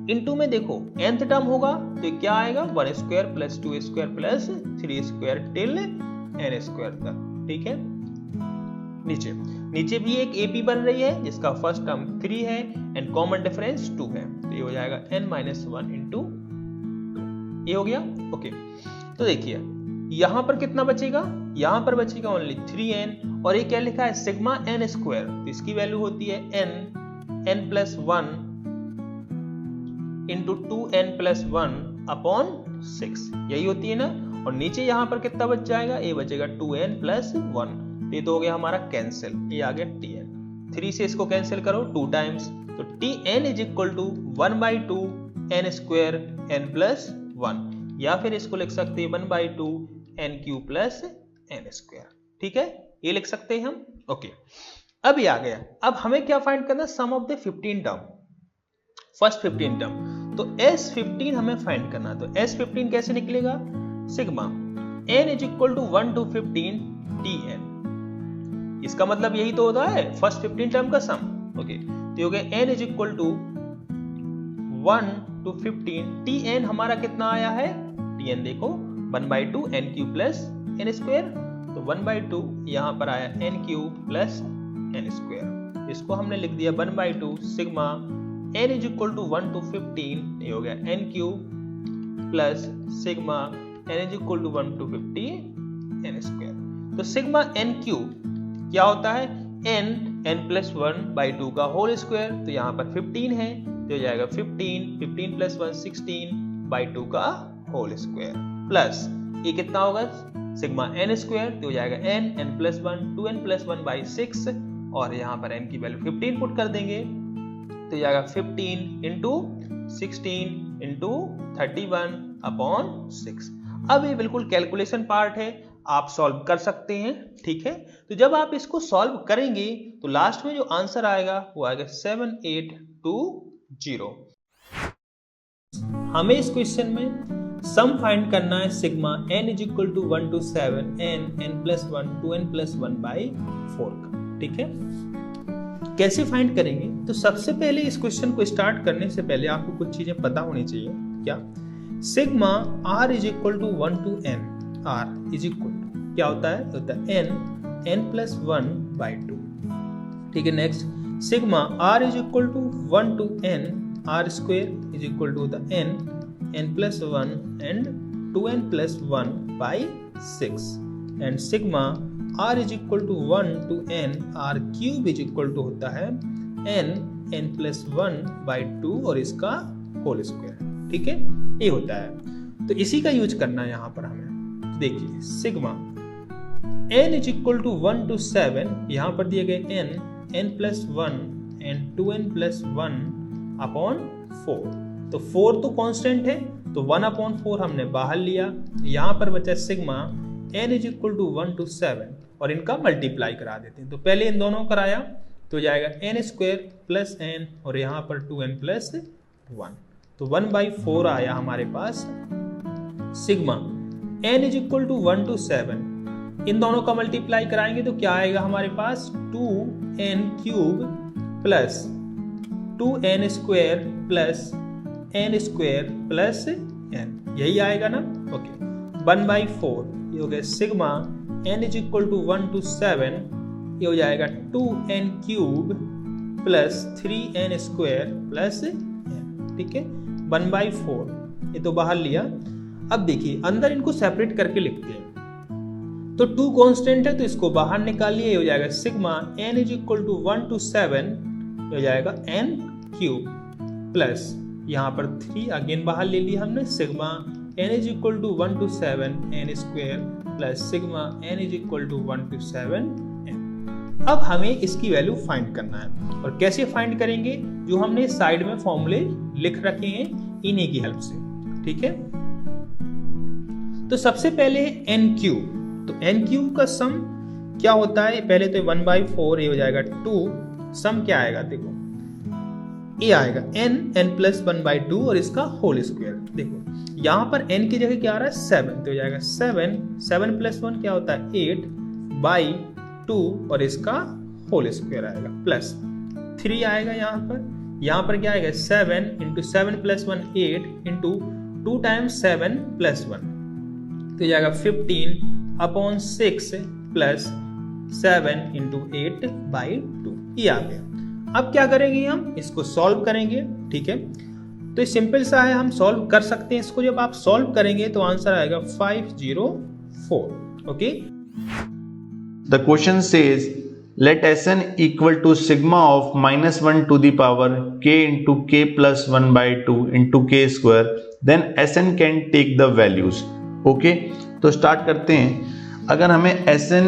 इनटू में देखो nth टर्म होगा तो क्या आएगा? 1 square + 2 square + 3 square till n square तक। ठीक है, नीचे भी एक AP बन रही है जिसका फर्स्ट टर्म 3 है एंड कॉमन डिफरेंस 2 है, तो ये हो जाएगा n-1 इंटू 2। ये हो गया। ओके, तो देखिए यहां पर कितना बचेगा? यहां पर बचेगा ओनली 3n, और ये क्या लिखा है? सिग्मा n स्क्वायर, तो इसकी वैल्यू होती है n+1 इंटू 2n+1 अपॉन 6, यही होती है ना। और नीचे यहां पर कितना बच जाएगा? ये बचेगा 2n+1, ये तो हो गया हमारा कैंसिल, ये आ गया Tn। 3 से इसको कैंसिल करो 2 टाइम्स, तो Tn is equal to 1/2 n square n plus 1, या फिर इसको लिख सकते हैं 1/2 n cube plus n square. ठीक है, ये लिख सकते हैं हम। ओके, अब ये आ गया। अब हमें क्या फाइंड करना, sum of the 15 term, first 15 term. तो S15 हमें फाइंड करना, तो S15 कैसे निकलेगा, sigma n is equal to 1 to 15 Tn। इसका मतलब यही तो होता है फर्स्ट 15 टर्म का सम। ओके, तो ये हो गया n is equal to 1 to 15, Tn हमारा कितना आया है, Tn देखो 1/2 n cube plus n square, तो 1/2 यहां पर आया n cube plus n square, इसको हमने लिख दिया 1/2 sigma n is equal to 1 to 15, ये हो गया n cube plus sigma n is equal to 1 to 50 n square. तो सिग्मा n क्यूब क्या होता है, n प्लस 1/2 का होल स्क्वायर, तो यहाँ पर 15 है, तो हो जाएगा 15 प्लस 1 16/2 का होल स्क्वायर, प्लस ये कितना होगा सिग्मा n स्क्वायर, तो हो जाएगा n प्लस 1 2n प्लस 1/6, और यहाँ पर n की वैल्यू 15 पुट कर देंगे, तो जाएगा 15 इंटू 16 इंटू 31/6। अब ये बिल्कुल कैलकुलेशन पार्ट है, आप सॉल्व कर सकते हैं। ठीक है, तो जब आप इसको सॉल्व करेंगे तो लास्ट में जो आंसर आएगा वो आएगा 7820। हमें इस क्वेश्चन में सम फाइंड करना है sigma n is equal to 1 to 7 n plus 1 2n plus 1/4 का। ठीक है, कैसे फाइंड करेंगे, तो सबसे पहले इस क्वेश्चन को स्टार्ट करने से पहले आपको कुछ चीजें पता होनी चाहिए। क्या, sigma r is equal to 1 to n, r is equal to क्या होता है n प्लस 1/2। ठीक है, next sigma r is equal to 1 to n r square is equal to n plus 1 and 2n plus 1/6, and sigma r is equal to 1 to n r cube is equal to होता है n plus 1/2 और इसका whole square. ठीक है, ये होता है, तो इसी का यूज करना है यहाँ पर हमें। देखिए sigma n is equal to 1 to 7, यहाँ पर दिए गए n plus 1 and 2n plus 1/4, तो 4 तो कांस्टेंट है, तो 1/4 हमने बाहर लिया, यहाँ पर बचा sigma n is equal to 1 to 7, और इनका मल्टीप्लाई करा देते हैं। तो पहले इन दोनों कराया तो जाएगा n स्क्वायर प्लस n, और यहाँ पर 2n प्लस 1, तो 1/4 आया हमारे पास। Sigma n is equal to 1 to 7, इन दोनों का मल्टीप्लाई कराएंगे तो क्या आएगा हमारे पास 2n cube plus 2n square plus n square plus n, यही आएगा ना। ओके, 1/4 ये हो गया sigma n is equal to 1 to 7, ये हो जाएगा 2n cube plus 3n square plus n। ठीक है, 1/4 ये तो बाहर लिया। अब देखिए अंदर इनको सेपरेट करके लिखते हैं, तो 2 कांस्टेंट है तो इसको बाहर निकालिए, ये हो जाएगा sigma n is equal to 1 to 7, ये हो जाएगा n क्यूब प्लस यहाँ पर 3 अगेन बाहर ले लिया हमने, sigma n is equal to 1 to 7 n square plus sigma n is equal to 1 to 7 n। अब हमें इसकी वैल्यू फाइंड करना है, और कैसे फाइंड करेंगे, जो हमने साइड में फॉर्मूले लिख रखे हैं इन्हीं की हेल्प से। ठीक है, तो सबसे पहले n क्यूब, तो n क्यूब का सम क्या होता है, पहले तो 1/4 ये हो जाएगा 2, सम क्या आएगा देखो, ये आएगा n प्लस 1/2 और इसका होल स्क्वायर। देखो यहाँ पर n की जगह क्या आ रहा है 7, तो हो जाएगा 7 प्लस 1 क्या होता है 8/2 और इसका होल स्क्वायर आएगा, प्लस 3 आएगा यहाँ पर क्या आएगा 7 into 7 plus 1 8 into 2 times 7 plus 1, तो जाएगा 15/6 प्लस 7 इंटू 8/2, ये आ गया। अब क्या करेंगे, हम इसको सॉल्व करेंगे। ठीक है, तो ये सिंपल सा है, हम सॉल्व कर सकते हैं इसको। जब आप सॉल्व करेंगे तो आंसर आएगा 504। Okay, The question says let Sn equal to sigma of -1 to the power k into k plus 1/2 into k square, then Sn can take the values. Okay, तो स्टार्ट करते हैं। अगर हमें Sn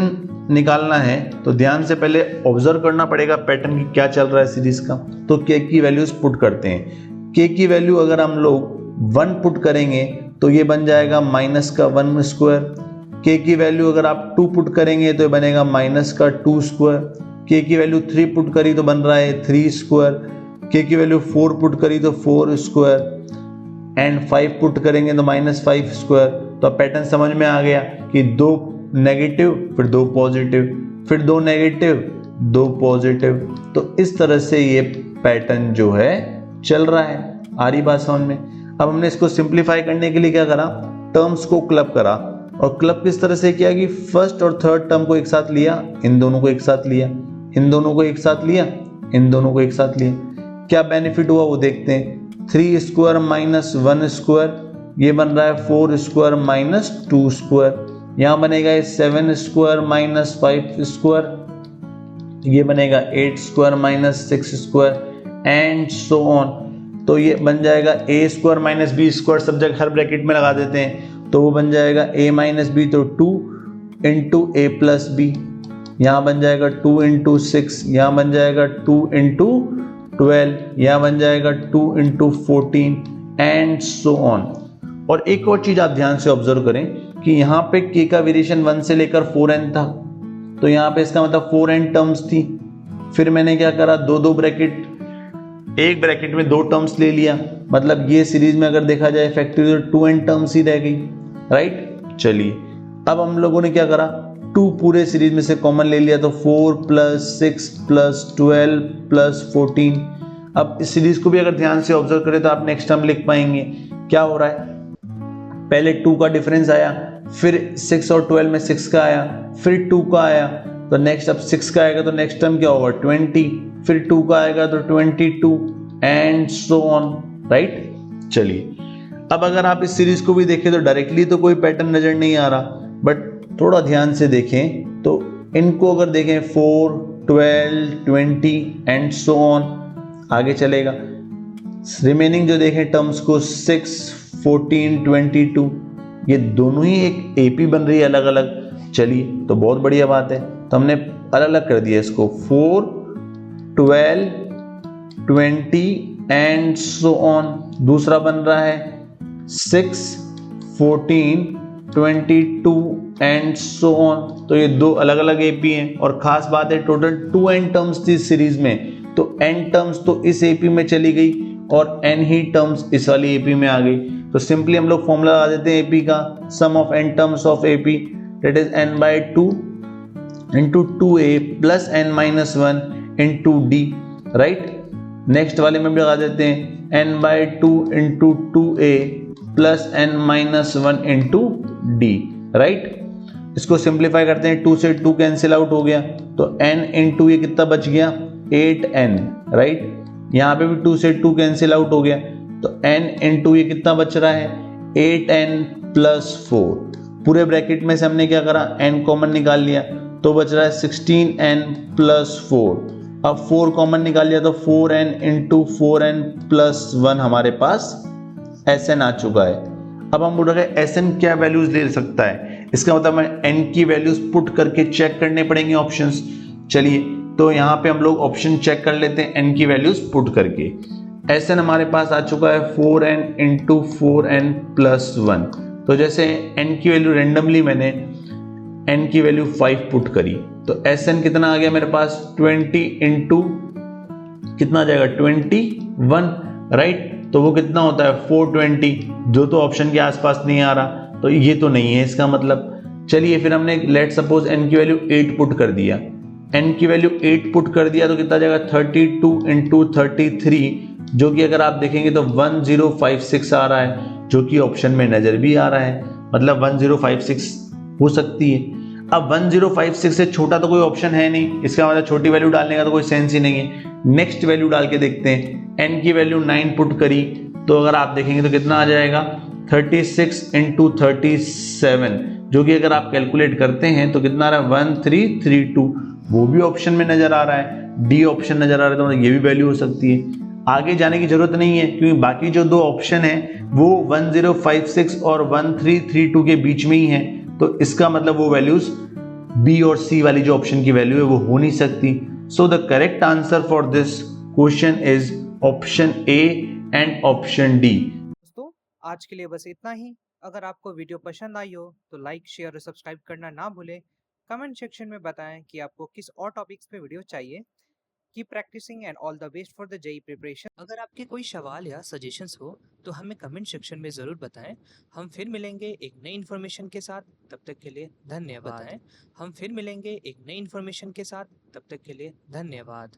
निकालना है तो ध्यान से पहले ऑब्जर्व करना पड़ेगा पैटर्न की क्या चल रहा है सीरीज का। तो k की वैल्यूज पुट करते हैं। k की वैल्यू अगर हम लोग 1 पुट करेंगे तो ये बन जाएगा माइनस का 1 स्क्वायर। k की वैल्यू अगर आप 2 पुट करेंगे तो ये बनेगा माइनस का 2 स्क्वायर। k की वैल्यू 3 पुट करी तो बन रहा है 3 स्क्वायर। k की वैल्यू 4 पुट करी तो 4 स्क्वायर एंड 5 पुट करेंगे तो माइनस 5 स्क्वायर। तो अब पैटर्न समझ में आ गया कि 2 नेगेटिव फिर 2 पॉजिटिव फिर 2 नेगेटिव 2 पॉजिटिव। तो इस तरह से ये पैटर्न जो है चल रहा है। आ रही बात समझ में। अब हमने इसको सिंप्लीफाई करने के लिए क्या करा, टर्म्स को क्लब करा। और क्लब किस तरह से किया कि फर्स्ट और थर्ड टर्म को एक साथ लिया, इन दोनों को एक साथ लिया, इन दोनों को एक साथ लिया, इन दोनों को एक साथ लिया। क्या बेनिफिट हुआ वो देखते हैं। 3 स्क्वायर माइनस 1 स्क्वायर, ये बन रहा है 4 स्क्वायर माइनस 2 स्क्वायर। यहाँ बनेगा 7 स्क्वायर माइनस 5 स्क्वायर, ये बनेगा 8 square minus 6 square and so on. तो ये बन जाएगा a square minus b square, सब जगह हर ब्रैकेट में लगा देते हैं तो वो बन जाएगा a माइनस बी, तो 2 इंटू ए प्लस बी। यहाँ बन जाएगा 2 इंटू 6, यहाँ बन जाएगा 2 इंटू 12, यहाँ बन जाएगा 2 इंटू 14 एंड सो ऑन। और एक और चीज आप ध्यान से ऑब्जर्व करें कि यहाँ पे k का वेरिएशन 1 से लेकर 4n था, तो यहाँ पे इसका मतलब 4n टर्म्स थी। फिर मैंने क्या करा, दो ब्रैकेट, एक ब्रैकेट में 2 टर्म्स ले लिया, मतलब ये सीरीज में अगर देखा जाए फैक्टोरियल 2n टर्म्स ही रह गई, राइट। चलिए अब हम लोगों ने क्या करा, 2 पूरे सीरीज में से कॉमन ले लिया, तो 4 प्लस 6 प्लस 12 प्लस 14। अब इस सीरीज को भी अगर ध्यान से ऑब्जर्व करें तो आप नेक्स्ट टर्म लिख पाएंगे। क्या हो रहा है, पहले 2 का डिफरेंस आया, फिर 6 और 12 में 6 का आया, फिर 2 का आया, तो नेक्स्ट अब 6 का आएगा तो नेक्स्ट टर्म क्या होगा 20, फिर 2 का आएगा तो 22 एंड सो ऑन, राइट। चलिए अब अगर आप इस सीरीज को भी देखें तो डायरेक्टली तो कोई पैटर्न नजर नहीं आ रहा, बट थोड़ा ध्यान से देखें तो इनको अगर देखें 4, 12, 20 एंड सो ऑन, आगे चलेगा। रिमेनिंग जो देखें टर्म्स को 6, 14, 22, ये दोनों ही एक एपी बन रही है अलग अलग। चलिए तो बहुत बढ़िया बात है, तो हमने अलग अलग कर दिया इसको, 4, 12, 20 एंड सो ऑन। दूसरा बन रहा है 6, 14, 22 एंड सो ऑन। तो ये 2 अलग अलग एपी हैं। और खास बात है टोटल 2n टर्म्स थी सीरीज में, तो n टर्म्स तो इस एपी में चली गई और n ही टर्म्स इस वाली एपी में आ गई। तो सिंपली हम लोग फॉर्मूला लगा देते हैं एपी का, sum of n terms of AP that is n by 2 into 2a plus n minus 1 into d, right. Next वाले में भी लगा देते हैं n by 2 into 2a plus n minus 1 into d, right. इसको सिंप्लीफाई करते हैं, 2 से 2 कैंसिल आउट हो गया, तो n into ये कितना बच गया 8n, राइट। यहाँ पे भी 2 से 2 कैंसिल आउट हो गया, तो n into ये कितना बच रहा है 8n plus 4। पूरे ब्रैकेट में से हमने क्या करा, n कॉमन निकाल लिया, तो बच रहा है 16n plus 4। अब 4 कॉमन निकाल लिया तो 4n into 4n plus 1 हमारे पास Sn आ चुका है। अब हम बोल रहे हैं Sn क्या वैल्यूज ले सकता है, इसका मतलब हमें n की वैल्यूज पुट करके चेक करने पड़ेंगे ऑप्शंस। चलिए तो यहाँ पे हम लोग ऑप्शन चेक कर लेते हैं n की वैल्यूज पुट करके। Sn हमारे पास आ चुका है 4n into 4n plus 1। तो जैसे n की वैल्यू रेंडमली मैंने n की वैल्यू 5 पुट करी, तो Sn कितना आ गया मेरे पास 20 इंटू कितना आ जाएगा 21, राइट। तो वो कितना होता है 420, जो तो ऑप्शन के आसपास नहीं आ रहा, तो ये तो नहीं है इसका मतलब। चलिए फिर हमने लेट सपोज n की वैल्यू 8 पुट कर दिया, n की वैल्यू 8 पुट कर दिया तो कितना जाएगा 32 इंटू 33, जो कि अगर आप देखेंगे तो 1056 आ रहा है, जो कि ऑप्शन में नजर भी आ रहा है, मतलब 1056 हो सकती है। अब 1056 से छोटा तो कोई ऑप्शन है नहीं, इसका मतलब छोटी वैल्यू डालने का तो कोई सेंस ही नहीं है। नेक्स्ट वैल्यू डाल के देखते हैं, n की वैल्यू 9 पुट करी तो अगर आप देखेंगे तो कितना आ जाएगा 36 इंटू 37, जो कि अगर आप कैलकुलेट करते हैं तो कितना आ रहा है 1332, वो भी ऑप्शन में नजर आ रहा है, डी ऑप्शन नजर आ रहा है, तो मतलब ये भी वैल्यू हो सकती है। आगे जाने की जरूरत नहीं है क्योंकि बाकी जो 2 ऑप्शन है वो 1056 और 1332 के बीच में ही है, तो इसका मतलब वो वैल्यूज बी और सी वाली जो ऑप्शन की वैल्यू है वो हो नहीं सकती। So the correct answer for this question is option A and option D. दोस्तों, आज के लिए बस इतना ही। अगर आपको वीडियो पसंद आई हो तो लाइक, शेयर और सब्सक्राइब करना ना भूलें। कमेंट सेक्शन में बताएं कि आपको किस और टॉपिक्स पे वीडियो चाहिए। Keep practicing and all the best for the JEE preparation. अगर आपके कोई सवाल या सजेशंस हो तो हमें कमेंट सेक्शन में ज़रूर बताएं। हम फिर मिलेंगे एक नई इन्फॉर्मेशन के साथ। तब तक के लिए धन्यवाद। हम फिर मिलेंगे एक नई इन्फॉर्मेशन के साथ। तब तक के लिए धन्यवाद।